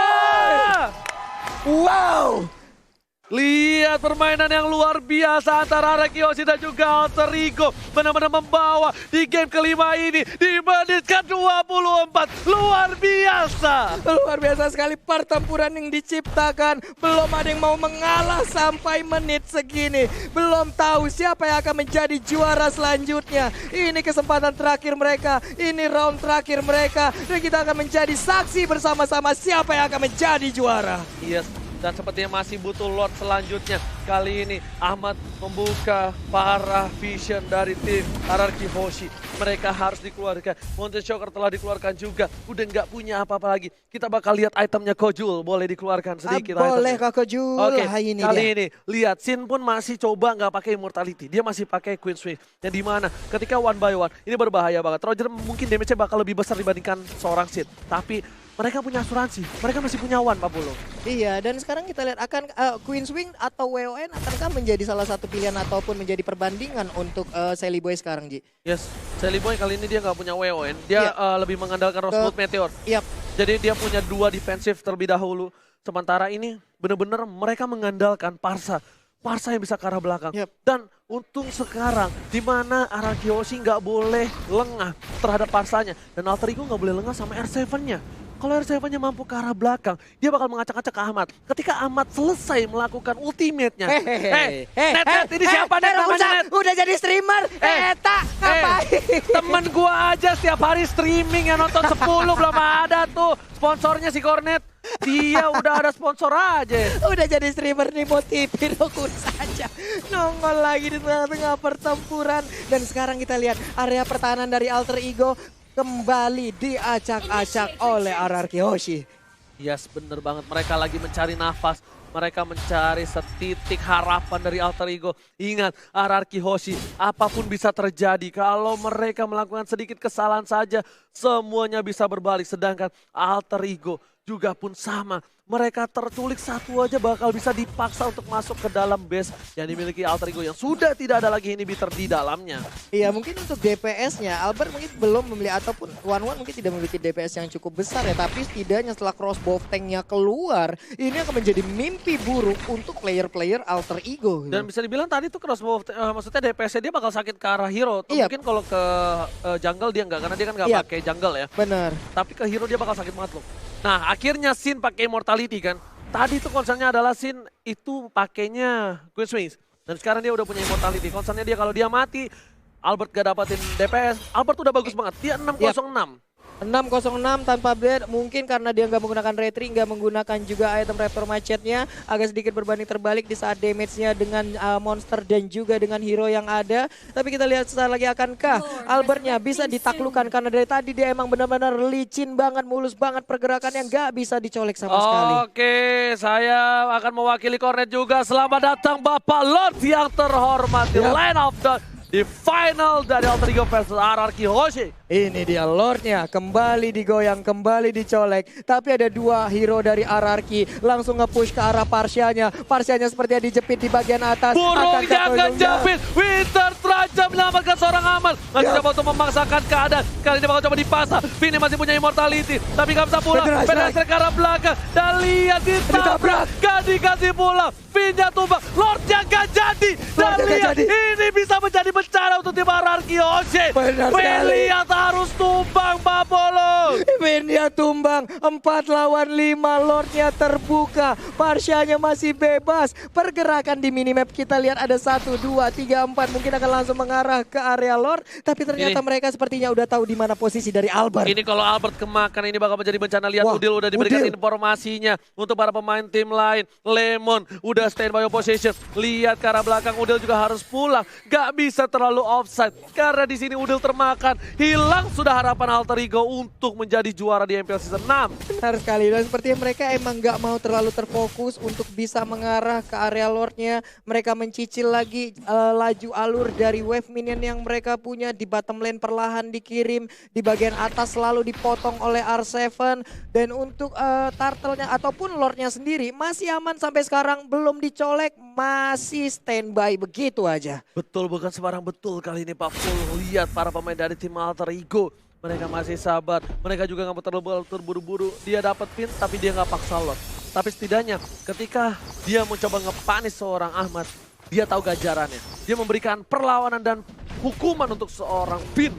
Wow! Lihat permainan yang luar biasa antara RRQ Hoshi dan juga Alter Ego. Benar-benar membawa di game kelima ini di menit ke-24. Luar biasa. Luar biasa sekali pertempuran yang diciptakan. Belum ada yang mau mengalah sampai menit segini. Belum tahu siapa yang akan menjadi juara selanjutnya. Ini kesempatan terakhir mereka. Ini round terakhir mereka. Dan kita akan menjadi saksi bersama-sama siapa yang akan menjadi juara. Yes. Dan sepertinya masih butuh Lord selanjutnya. Kali ini Ahmad membuka para vision dari tim RRQ Hoshi. Mereka harus dikeluarkan. Monte Shocker telah dikeluarkan juga. Udah nggak punya apa-apa lagi. Kita bakal lihat itemnya Kojul. Boleh dikeluarkan sedikit. Boleh Kak Kojul. Oke, Ini kali dia. ini lihat Sin pun masih coba nggak pakai Immortality. Dia masih pakai Queen Swing. Yang dimana ketika one by one ini berbahaya banget. Roger mungkin damage-nya bakal lebih besar dibandingkan seorang Sin. Tapi mereka punya asuransi, mereka masih punya one, Pak Polo. Iya, dan sekarang kita lihat akan Queen Swing atau WON akankah menjadi salah satu pilihan ataupun menjadi perbandingan untuk Sally Boy sekarang, Ji? Yes, Sally Boy kali ini dia nggak punya WON, dia lebih mengandalkan Rosewood Meteor. Yap. Jadi dia punya 2 defensif terlebih dahulu. Sementara ini benar-benar mereka mengandalkan Parsa. Parsa yang bisa ke arah belakang. Yep. Dan untung sekarang di mana RRQ Hoshi nggak boleh lengah terhadap Parsanya. Dan Alter Ego nggak boleh lengah sama R7-nya. Kalau R7-nya mampu ke arah belakang, dia bakal mengacak-acak ke Ahmad. Ketika Ahmad selesai melakukan ultimate-nya. Net, ini siapa Net namanya Net? Udah jadi streamer, Eta, ngapain? Temen gua aja setiap hari streaming yang nonton 10 belum ada tuh. Sponsornya si Cornet. Dia udah ada sponsor aja. Udah jadi streamer nih, motivin aku saja. Nongol lagi di tengah-tengah pertempuran. Dan sekarang kita lihat area pertahanan dari Alter Ego kembali diacak-acak oleh RRQ Hoshi. Yes, bener banget. Mereka lagi mencari nafas. Mereka mencari setitik harapan dari Alter Ego. Ingat, RRQ Hoshi, apapun bisa terjadi. Kalau mereka melakukan sedikit kesalahan saja, semuanya bisa berbalik. Sedangkan Alter Ego juga pun sama. Mereka terculik satu aja bakal bisa dipaksa untuk masuk ke dalam base yang dimiliki Alter Ego yang sudah tidak ada lagi inhibitor di dalamnya. Iya, mungkin untuk DPS-nya Albert mungkin belum membeli ataupun One mungkin tidak memiliki DPS yang cukup besar ya, tapi setidaknya setelah crossbow tank-nya keluar, ini akan menjadi mimpi buruk untuk player-player Alter Ego. Dan bisa dibilang tadi tuh crossbow, maksudnya DPS-nya dia bakal sakit ke arah hero. Atau mungkin kalau ke jungle dia enggak, karena dia kan nggak pakai jungle ya. Benar. Tapi ke hero dia bakal sakit banget loh. Nah, akhirnya Sin pakai Immortality kan. Tadi tuh concernnya adalah Sin itu pakainya Queen Swings. Dan sekarang dia udah punya Immortality. Concernnya dia kalau dia mati, Albert gak dapatin DPS. Albert udah bagus banget, dia 606. 606 tanpa blade, mungkin karena dia nggak menggunakan retri, nggak menggunakan juga item raptor macetnya, agak sedikit berbanding terbalik di saat damage-nya dengan monster dan juga dengan hero yang ada. Tapi kita lihat sebentar lagi akankah Albertnya bisa ditaklukkan, karena dari tadi dia emang benar-benar licin banget, mulus banget pergerakannya, nggak bisa dicolek sama sekali. Oke, saya akan mewakili Cornet juga. Selamat datang Bapak Lord yang terhormat di Line of the final dari Alter Ego versus RRQ Hoshi. Ini dia Lordnya, kembali digoyang, kembali dicolek. Tapi ada 2 hero dari RRQ langsung nge-push ke arah Parsianya. Parsianya sepertinya dijepit di bagian atas. Burungnya kejepit, Winter terancam menyelamatkan seorang Ahmad. Masih coba untuk memaksakan keadaan. Kali ini bakal coba dipasang. Vini masih punya Immortality, tapi gak bisa pulang. Penetrasi ke arah belakang. Dan lihat ditabrak, gak dikasih pulang. Vini tumbang, Lordnya gak jadi. Dan lihat, ini bisa menjadi bencana untuk tim RRQ Hoshi. Lihat harus tumbang Pak Polo. Finn-nya tumbang, 4 lawan 5, Lord-nya terbuka, Marsha-nya masih bebas. Pergerakan di minimap kita lihat ada 1, 2, 3, 4, mungkin akan langsung mengarah ke area Lord. Tapi ternyata mereka sepertinya udah tahu di mana posisi dari Albert. Ini kalau Albert kemakan ini bakal menjadi bencana. Lihat Wah, Udil udah diberikan Udil. informasinya untuk para pemain tim lain. Lemon udah standby position. Lihat ke arah belakang, Udil juga harus pulang. Gak bisa terlalu offside karena di sini Udil termakan. Hilang sudah harapan Alter Ego untuk menjadi juara di MPL Season 6. Benar sekali, dan sepertinya mereka emang nggak mau terlalu terfokus untuk bisa mengarah ke area Lordnya. Mereka mencicil lagi laju alur dari wave minion yang mereka punya. Di bottom lane perlahan dikirim, di bagian atas selalu dipotong oleh R7. Dan untuk turtle-nya ataupun Lordnya sendiri masih aman sampai sekarang, belum dicolek, masih standby begitu aja. Betul, bukan sembarang betul kali ini Pak Full. Lihat para pemain dari tim Alter Ego. Mereka masih sabar, mereka juga nggak mau terlalu terburu-buru. Dia dapat pin tapi dia nggak paksa Lord. Tapi setidaknya ketika dia mencoba ngepanis seorang Ahmad, dia tahu ganjarannya. Dia memberikan perlawanan dan hukuman untuk seorang Pin.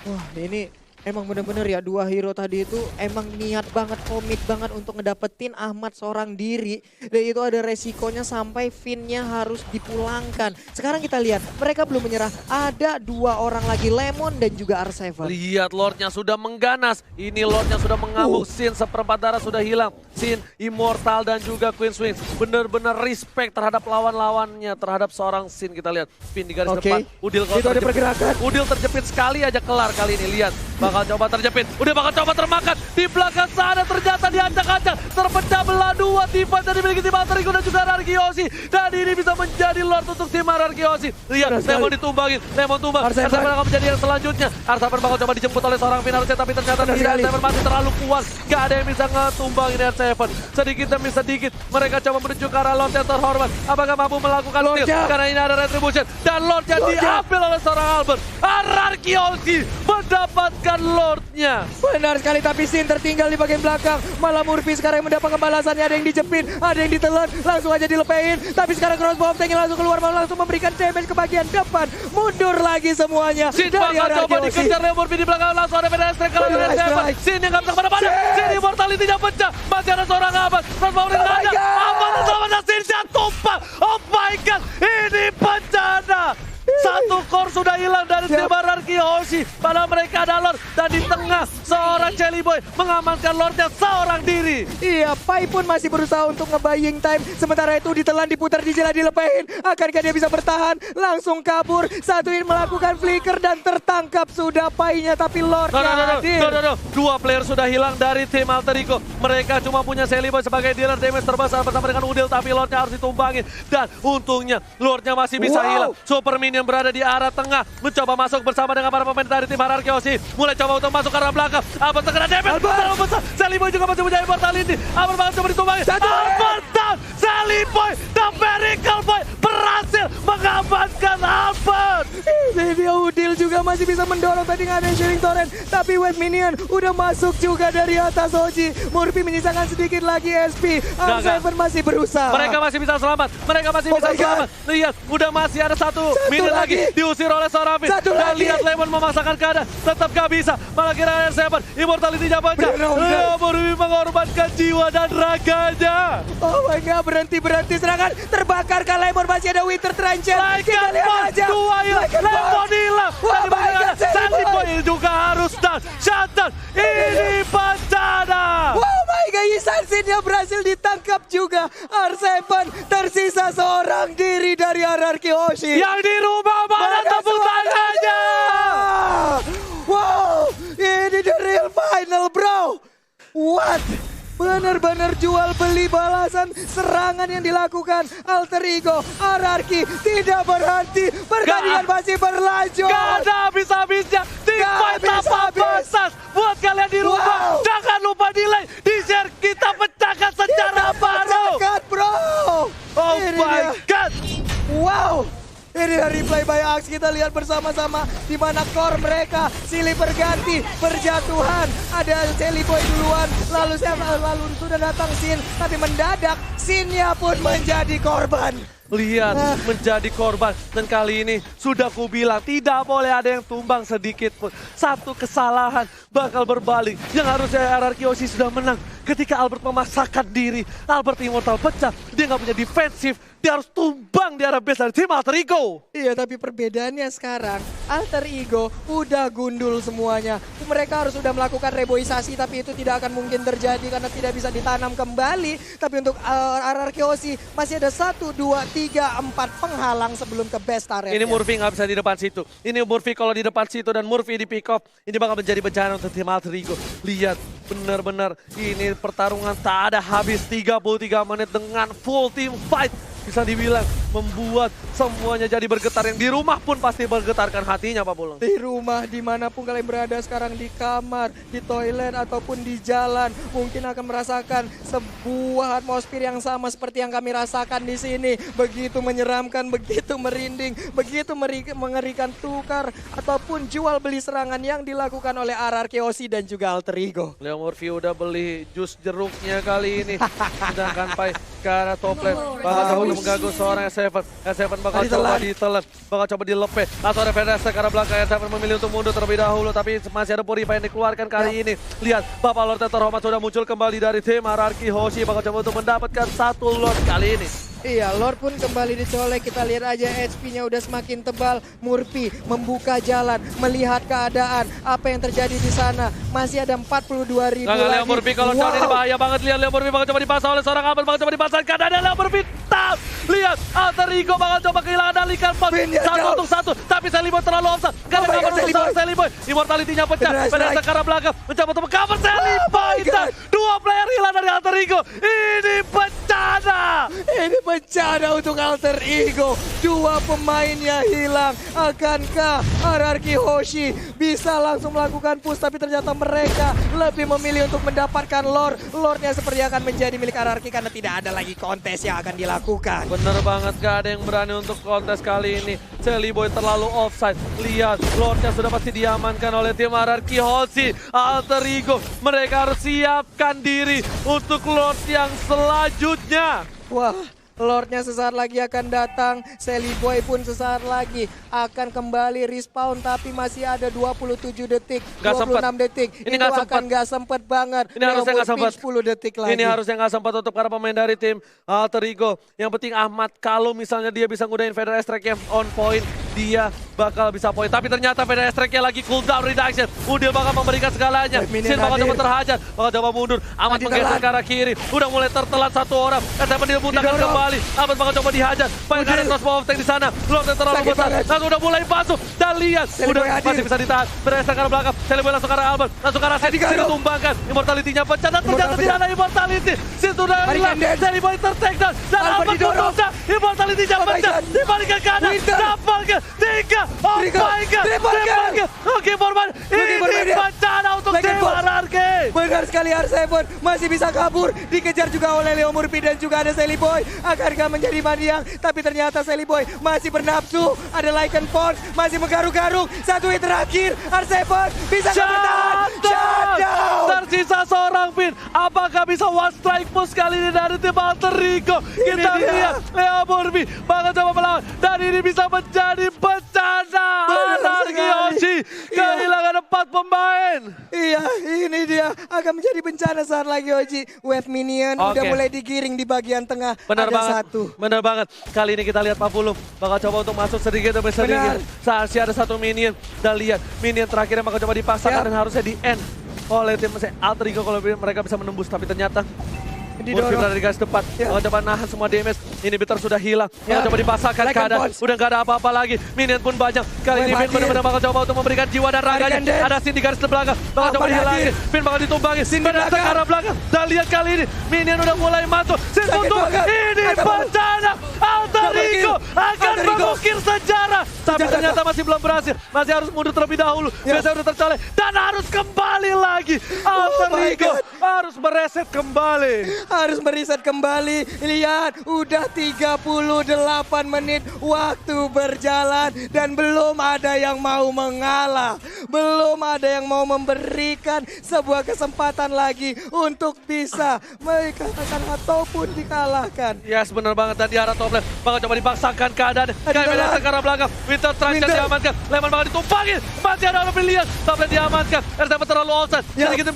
Wah, ini emang bener-bener ya, dua hero tadi itu emang niat banget, komit banget untuk ngedapetin Ahmad seorang diri. Dan itu ada resikonya sampai Finn-nya harus dipulangkan. Sekarang kita lihat, mereka belum menyerah. Ada 2 orang lagi, Lemon dan juga R7. Lihat Lordnya sudah mengganas. Ini Lordnya sudah mengamuk. Sin seperempat darah sudah hilang. Sin, Immortal dan juga Queen Swings. Benar-benar respect terhadap lawan-lawannya. Terhadap seorang Sin, kita lihat. Pin di garis depan. Udil kalau itu ada pergerakan. Udil terjepit sekali aja, kelar kali ini. Lihat. Bakal coba terjepit, udah bakal coba termakan. Di belakang sana ternyata diacak-acak. Terpecah belah 2 tim yang dimiliki tim Alter Ego dan juga Ararkiosi. Dan ini bisa menjadi Lord untuk tim Ararkiosi. Lihat, Lemon ditumbangin. Lemon tumbang. R7 akan menjadi yang selanjutnya. R7 bakal coba dijemput oleh seorang Pin harusnya, tapi ternyata tidak. R7 masih terlalu kuat. Gak ada yang bisa ngetumbangin R7. Sedikit demi sedikit mereka coba menuju ke arah Lord yang terhormat. Apakah mampu melakukan steal? Karena ini ada retribution. Dan Lordnya diambil oleh seorang Albert. Ararkiosi mendapatkan Lordnya. Benar sekali, tapi Sin tertinggal di bagian belakang. Malah Murphy sekarang yang mendapatkan balasannya. Ada yang dijepit, ada yang ditelan, langsung aja dilepein. Tapi sekarang crossbow tank langsung keluar, mau langsung memberikan damage ke bagian depan. Mundur lagi semuanya. Sin bakal coba dikejar oleh Murphy di belakang, langsung ada Federal Strike kalau ada Seven. Sin yang gak bisa kemana-mana. Sin Immortality-nya pecah. Masih ada seorang Ahmad. Crossbow ring ada. Ahmad selamatnya Sin tumpah. Oh my god, ini bencana. 1 core sudah hilang dari tim Ararkiosi. Padahal mereka ada Lord. Dan di tengah seorang Jelly Boy mengamankan Lordnya seorang diri. Iya, Pai pun masih berusaha untuk nge-buying time. Sementara itu ditelan, diputar, dijela, dilepehin. Akankah dia bisa bertahan? Langsung kabur. Satuin melakukan flicker dan tertangkap sudah Pai-nya. Tapi Lordnya hadir. No. 2 player sudah hilang dari tim Alter Ego. Mereka cuma punya Jelly Boy sebagai dealer damage terbesar bersama dengan Udil. Tapi Lordnya harus ditumbangin. Dan untungnya Lordnya masih bisa hilang. Super Minion berada di arah tengah, mencoba masuk bersama dengan para pemain dari tim Ararkiosi. Mulai coba untuk masuk ke arah belakang. Albert terkena damage terlalu besar. Jelly Boy juga masih punya immortality. Albert bakal coba ditumbangin. Albert down. Jelly Boy, the Miracle Boy berhasil mengamankan Albert. Ini dia, Udil juga masih bisa mendorong, tadi nggak ada sharing torrent. Tapi wave minion udah masuk juga dari atas Oji. Murphy menyisakan sedikit lagi SP. R7 masih berusaha. Mereka masih bisa selamat. Mereka masih bisa selamat. Lihat, udah masih ada satu minit lagi. Diusir oleh seorang Pin. Dan lihat Lemon memaksakan keadaan. Tetap gak bisa. Malah kira R7. Immortality-nya pecah. Murphy mengorbankan jiwa dan raganya. Oh my god, berhenti serangan. Terbakar kan Lemon, masih ada Winter Trencher. Kita lihat aja. 2 hilang. Lemon hilang. Jelly Boy juga harus down. Shutdown. Ini bencana. Oh my god, Isansinnya berhasil ditangkap juga. R7 tersisa seorang diri dari Ararkiosi. Yang di rumah mana tepuk tangannya. Wow, ini the real final, bro. What? Benar-benar jual beli balasan serangan yang dilakukan Alter Ego. Ararki tidak berhenti, pertandingan masih berlanjut. Gak ada habis-habisnya. Tim fight tanpa batas. Buat kalian di rumah, jangan lupa di like, di share. Kita pecahkan secara baru. Pecahkan, bro. Oh my god. Wow. Ini dari replay by Axe, kita lihat bersama-sama di mana core mereka silih berganti, berjatuhan. Ada Jelly Boy duluan, lalu sudah datang Sin, tapi mendadak Sin-nya pun menjadi korban. Lihat, menjadi korban. Dan kali ini sudah kubilang tidak boleh ada yang tumbang sedikit pun. Satu kesalahan bakal berbalik. Yang harusnya RRQ Hoshi sudah menang. Ketika Albert memasakkan diri, Albert Immortal pecah. Dia nggak punya defensif, dia harus tumbang di arah base dari tim Alter Ego. Iya, tapi perbedaannya sekarang Alter Ego udah gundul semuanya. Mereka harus sudah melakukan reboisasi, tapi itu tidak akan mungkin terjadi karena tidak bisa ditanam kembali. Tapi untuk RRQ Hoshi masih ada 1, 2, 3, 4 penghalang sebelum ke base turret. Ini Murphy nggak bisa di depan situ. Ini Murphy kalau di depan situ dan Murphy di pick off, ini bakal menjadi bencana untuk tim Alter Ego. Lihat, benar-benar ini pertarungan tak ada habis 33 menit dengan full team fight. Bisa dibilang membuat semuanya jadi bergetar. Yang di rumah pun pasti bergetarkan hatinya, Pak Pulung. Di rumah, dimanapun kalian berada sekarang, di kamar, di toilet, ataupun di jalan, mungkin akan merasakan sebuah atmosfer yang sama seperti yang kami rasakan di sini. Begitu menyeramkan, begitu merinding, begitu mengerikan tukar ataupun jual beli serangan yang dilakukan oleh RRQ Hoshi dan juga Alter Ego. Leo Murphy udah beli jus jeruknya kali ini. Sedangkan Pai ke arah top lane. Bakal coba untuk mengganggu seorang S7. S7 bakal coba ditelan. Bakal coba dilepe. Atau ada Fedesta ke arah belakang. S7 memilih untuk mundur terlebih dahulu. Tapi masih ada Purify yang dikeluarkan kali ini. Lihat, Bapak Lord terhormat sudah muncul kembali dari tim RRQ Hoshi. Bakal coba untuk mendapatkan 1 Lord kali ini. Iya, Lord pun kembali dicolek. Kita lihat aja HP-nya udah semakin tebal. Murphy membuka jalan, melihat keadaan. Apa yang terjadi di sana. Masih ada 42.000 lagi. Leo Murphy kalau wow. Ini bahaya banget. Lihat Leo Murphy bakal coba dipasang oleh seorang Albert. Bakal coba dipasangkan. Ada Leo Murphy. Lihat, Alter Ego bakal coba kehilangan dalikan pas 1 untuk 1. Tapi Seliboy terlalu offside. Gak ada cover untuk seorang Seliboy. Immortality-nya pecah. Fedesta ke arah belakang. Mencoba untuk cover Seliboy. Dua player hilang dari Alter Ego. Ini bencana. Ini bencana untuk Alter Ego. Dua pemainnya hilang. Akankah RRQ Hoshi bisa langsung melakukan push? Tapi ternyata mereka lebih memilih untuk mendapatkan Lord. Lordnya seperti akan menjadi milik RRQ karena tidak ada lagi kontes yang akan dilakukan. Bener banget, gak ada yang berani untuk kontes kali ini. Seliboy terlalu offside. Lihat, Lordnya sudah pasti diamankan oleh tim RRQ Hoshi. Alter Ego, mereka harus siapkan diri untuk Lord yang selanjutnya. Wah, Lordnya sesaat lagi akan datang. Seliboy pun sesaat lagi akan kembali respawn. Tapi masih ada 27 detik, gak 26 sempet. detik. Ini itu gak akan gak sempet banget. Ini harusnya gak sempet. 10 detik lagi. Ini harusnya gak sempat untuk para pemain dari tim Alter Ego. Yang penting Ahmad, kalau misalnya dia bisa ngudahin Vader S-Track yang on point, dia bakal bisa poin. Tapi ternyata Vader S-Track-nya lagi cooldown reduction. Udil bakal memberikan segalanya. Sin bakal coba terhajar, bakal coba mundur. Ahmad menggeser ke arah kiri. Udah mulai tertelan satu orang. S7 dibutakan kembali. Ahmad bakal coba dihajar. Paling ada crossbow of tank di sana. Lord terlalu besar. Langsung udah mulai masuk. Dan lihat, udah masih bisa ditahan. Vader S-Track ke arah belakang. Seliboy langsung ke arah Albert. Langsung ke arah Sin. Sin ditumbangkan. Immortality-nya pecah. Dan ternyata tidak ada Immortality. Sin sudah hilang. Seliboy ter-take down. Dan Albert menunda. Immortality-nya pecah. Dibalikan ke kanan. Dapatkan 3. Oh my God. Oke, Forman. Ini bencana untuk tim RRQ. Benar sekali, R7 masih bisa kabur. Dikejar juga oleh Leo Murphy dan juga ada Seliboy. Akankah menjadi maniak? Tapi ternyata Seliboy masih bernafsu. Ada Lycan Force masih menggaruk-garuk. 1 hit terakhir. R7 bisa bertahan. Shutdown. Tersisa seorang Finn. Apakah bisa one strike push kali ini dari tim Alter Ego? Kita lihat Leo Murphy bakal coba melawan. Dan ini bisa menjadi bencana. RRQ Hoshi kehilangan 4 pemain. Iya, ini dia akan menjadi bencana saat lagi Hoshi. Wave minion udah mulai digiring di bagian tengah. Benar ada banget. 1. Benar banget. Kali ini kita lihat Pak Pulung bakal coba untuk masuk sedikit demi sedikit. Saat ada 1 minion. Dan lihat minion terakhirnya bakal coba dipaksakan dan harusnya di end oleh tim Alter Ego kalau mereka bisa menembus. Tapi ternyata Murphy berada di garis depan. Bakal coba nahan semua damage. Inhibitor sudah hilang. Bakal coba dipasangkan keadaan. Udah gak ada apa-apa lagi. Minion pun banyak. Kali ini Finn benar-benar bakal coba untuk memberikan jiwa dan raganya. Ada Sin di garis belakang. Bakal coba dihilangin. Finn bakal ditumbangin. Fedesta ke arah belakang. Dan lihat kali ini Minion udah mulai masuk. Sin butuh. Ini bencana. Alter Ego akan mengukir sejarah. Tapi ternyata masih belum berhasil. Masih harus mundur terlebih dahulu. Biasanya udah tercolek. Dan harus kembali lagi. Alter Ego harus mereset kembali. harus meriset kembali. Lihat, udah 38 menit waktu berjalan dan belum ada yang mau mengalah. Belum ada yang mau memberikan sebuah kesempatan lagi untuk bisa dikatakan ataupun dikalahkan. Yes, benar banget. Dan di arah top lane bakal coba dipaksakan keadaan. Kayak ke arah belakang. Winter Traction diamankan. Lemon bakal ditumpangin. Masih ada orang pilihan. Top lane diamankan. RTM terlalu offside.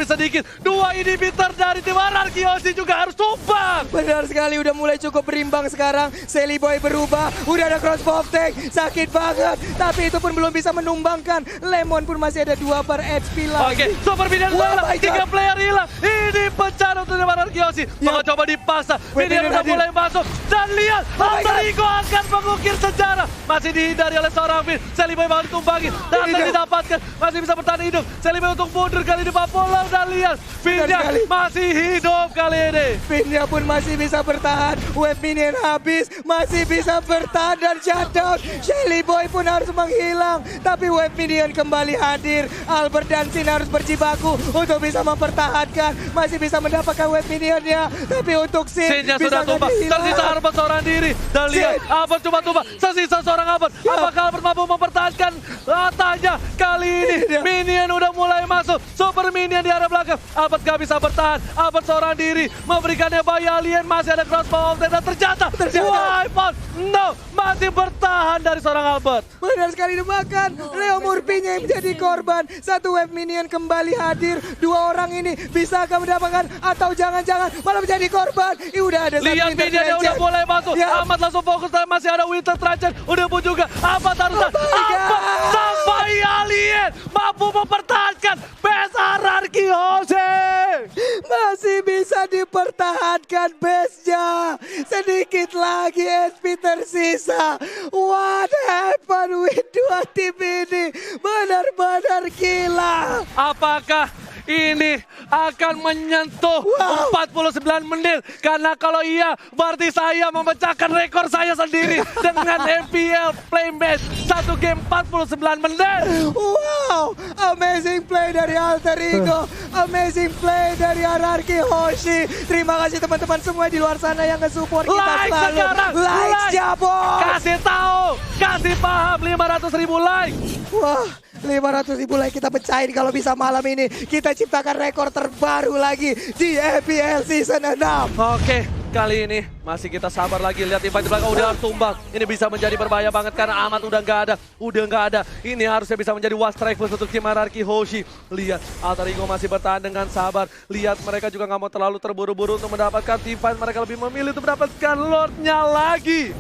Sedikit. Dua inhibitor dari tim RRQ Hoshi juga harus tumbang. Benar sekali, udah mulai cukup berimbang sekarang. Sally Boy berubah. Udah ada crossbow tank. Sakit banget. Tapi itu pun belum bisa menumbangkan. Lemon pun masih ada 2 bar HP lagi. Oke, Super Minion hilang. 3 player hilang. Ini pecah untuk tim RRQ Hoshi. Bakal coba dipaksa. Minion udah mulai masuk. Dan lihat, Alter Ego akan mengukir sejarah. Masih dihindari oleh seorang Finn. Sally Boy bakal ditumbangin. Dan didapatkan. Masih bisa bertahan hidup. Sally Boy untuk mundur kali ini Papola. Dan lihat, Finn-nya masih hidup kali ini. Finn-nya pun masih bisa bertahan. Wave Minion habis. Masih bisa bertahan dan shutdown. Shelly Boy pun harus menghilang. Tapi Wave Minion kembali hadir. Albert dan Sin harus berjibaku untuk bisa mempertahankan. Masih bisa mendapatkan Wave Minionnya. Tapi untuk Sin-nya sudah tumbang. Tersisa Albert seorang diri. Dan lihat, Albert cuma tumbang. Tersisa seorang Albert. Apakah Albert mampu mempertahankan latanya? Kali ini Minion udah mulai masuk. Super Minion di arah belakang. Albert gak bisa bertahan. Albert seorang diri memberikannya bayi alien. Masih ada crossbow dan ternyata wipe out. No, masih bertahan dari seorang Albert. Benar sekali dimakan. Leo Murphy-nya yang menjadi korban. Satu Wave Minion kembali hadir. 2 orang ini bisa akan mendapatkan atau jangan-jangan malah menjadi korban. Udah ada lihat Minion udah mulai masuk. Ahmad langsung fokus dan masih ada Winter Traction. Udah pun juga Ahmad harus sampai alien mampu mempertahankan base RRQ Hoshi. Masih bisa dipertahankan base-nya. Sedikit lagi SP tersisa. What happened with 2 tim ini? Benar-benar gila. Apakah ini akan menyentuh 49 menit? Karena kalau iya, berarti saya memecahkan rekor saya sendiri dengan MPL play match 1 game 49 menit. Wow, amazing play dari Alter Ego, amazing play dari RRQ Hoshi. Terima kasih teman-teman semua di luar sana yang nge-support kita Like selalu. sekarang, Like Jabon. Kasih tahu, kasih paham 500.000 like. Wah, 500.000 like kita pecahin kalau bisa malam ini. Kita ciptakan rekor terbaru lagi di EPL Season 6. Oke, kali ini masih kita sabar lagi. Lihat invite di belakang udah harus tumbang. Ini bisa menjadi berbahaya banget karena Ahmad udah nggak ada. Ini harusnya bisa menjadi was strike untuk tim RRQ Hoshi. Lihat, Alter Ego masih bertahan dengan sabar. Lihat, mereka juga nggak mau terlalu terburu-buru untuk mendapatkan team fight. Mereka lebih memilih untuk mendapatkan Lordnya lagi.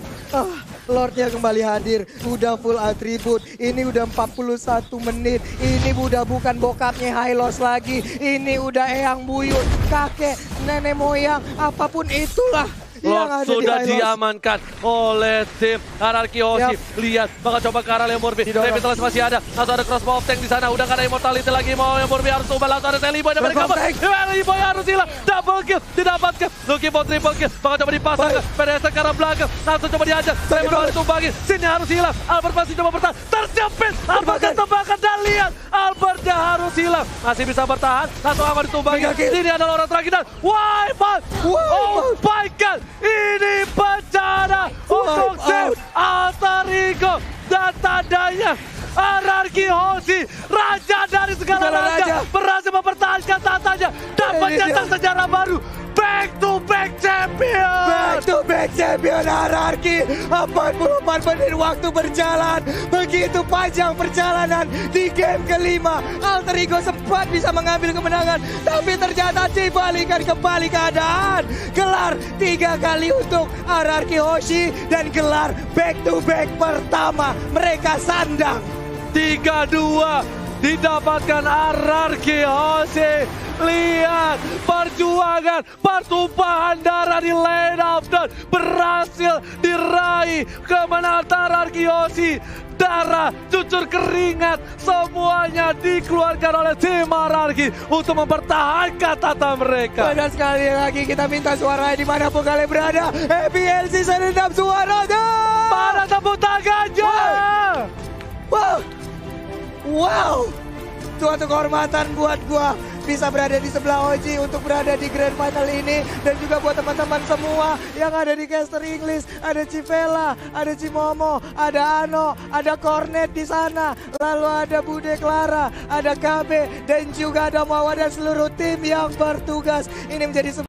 Lordnya kembali hadir, udah full atribut. Ini udah 41 menit. Ini udah bukan bokapnya Hylos lagi. Ini udah eyang buyut, kakek, nenek moyang, apapun itulah. Lord sudah diamankan oleh tim RRQ Hoshi. Lihat, bakal coba ke arah Leo Murphy. Revitalize masih ada. Langsung ada crossbow tank di sana. Udah gak ada immortality lagi. Mau Leo Murphy harus ubah. Langsung ada Sally Boy. Dan mereka Sally Boy harus hilang. Double kill didapatkan. Looking for triple kill. Bakal coba dipasangkan. PDS ke arah belakang. Langsung coba dihajar. Lemon bakal ditumbangin. Sinnya harus hilang. Albert masih coba bertahan. Terjepit. Apakah tembakan? Dan lihat, Albertnya harus hilang. Masih bisa bertahan. Langsung akan ditumbangin. Ini adalah orang terakhir. Dan wipe out. Oh my god. Ini bencana untuk tim Alter Ego. Dan tandanya RRQ Hoshi, raja dari segala raja, berhasil mempertahankan tatanya dan mencetak sejarah baru. Back to back champion. Back to back champion RRQ. 44 menit waktu berjalan. Begitu panjang perjalanan di game kelima. Alter Ego sempat bisa mengambil kemenangan. Tapi ternyata dibalikan kembali keadaan. Gelar 3 kali untuk RRQ Hoshi. Dan gelar back to back pertama mereka sandang. 3-2 didapatkan RRQ Hoshi. Lihat, perjuangan, pertumpahan darah di lane of dawn berhasil diraih kemenangan RRQ Hoshi. Darah, cucur keringat, semuanya dikeluarkan oleh tim RRQ untuk mempertahankan tata mereka. Dan sekali lagi kita minta suaranya dimanapun kalian berada. EPL Season 6 suaranya. Mana tepuk tangannya? Wow. Suatu kehormatan buat gua. bisa berada di sebelah Oji untuk berada di Grand Final ini. Dan juga buat teman-teman semua yang ada di caster English, ada Civela, ada Cimomo, ada Ano, ada Cornet di sana, lalu ada Bude Clara, ada KB, dan juga ada Mawa dan seluruh tim yang bertugas. Ini menjadi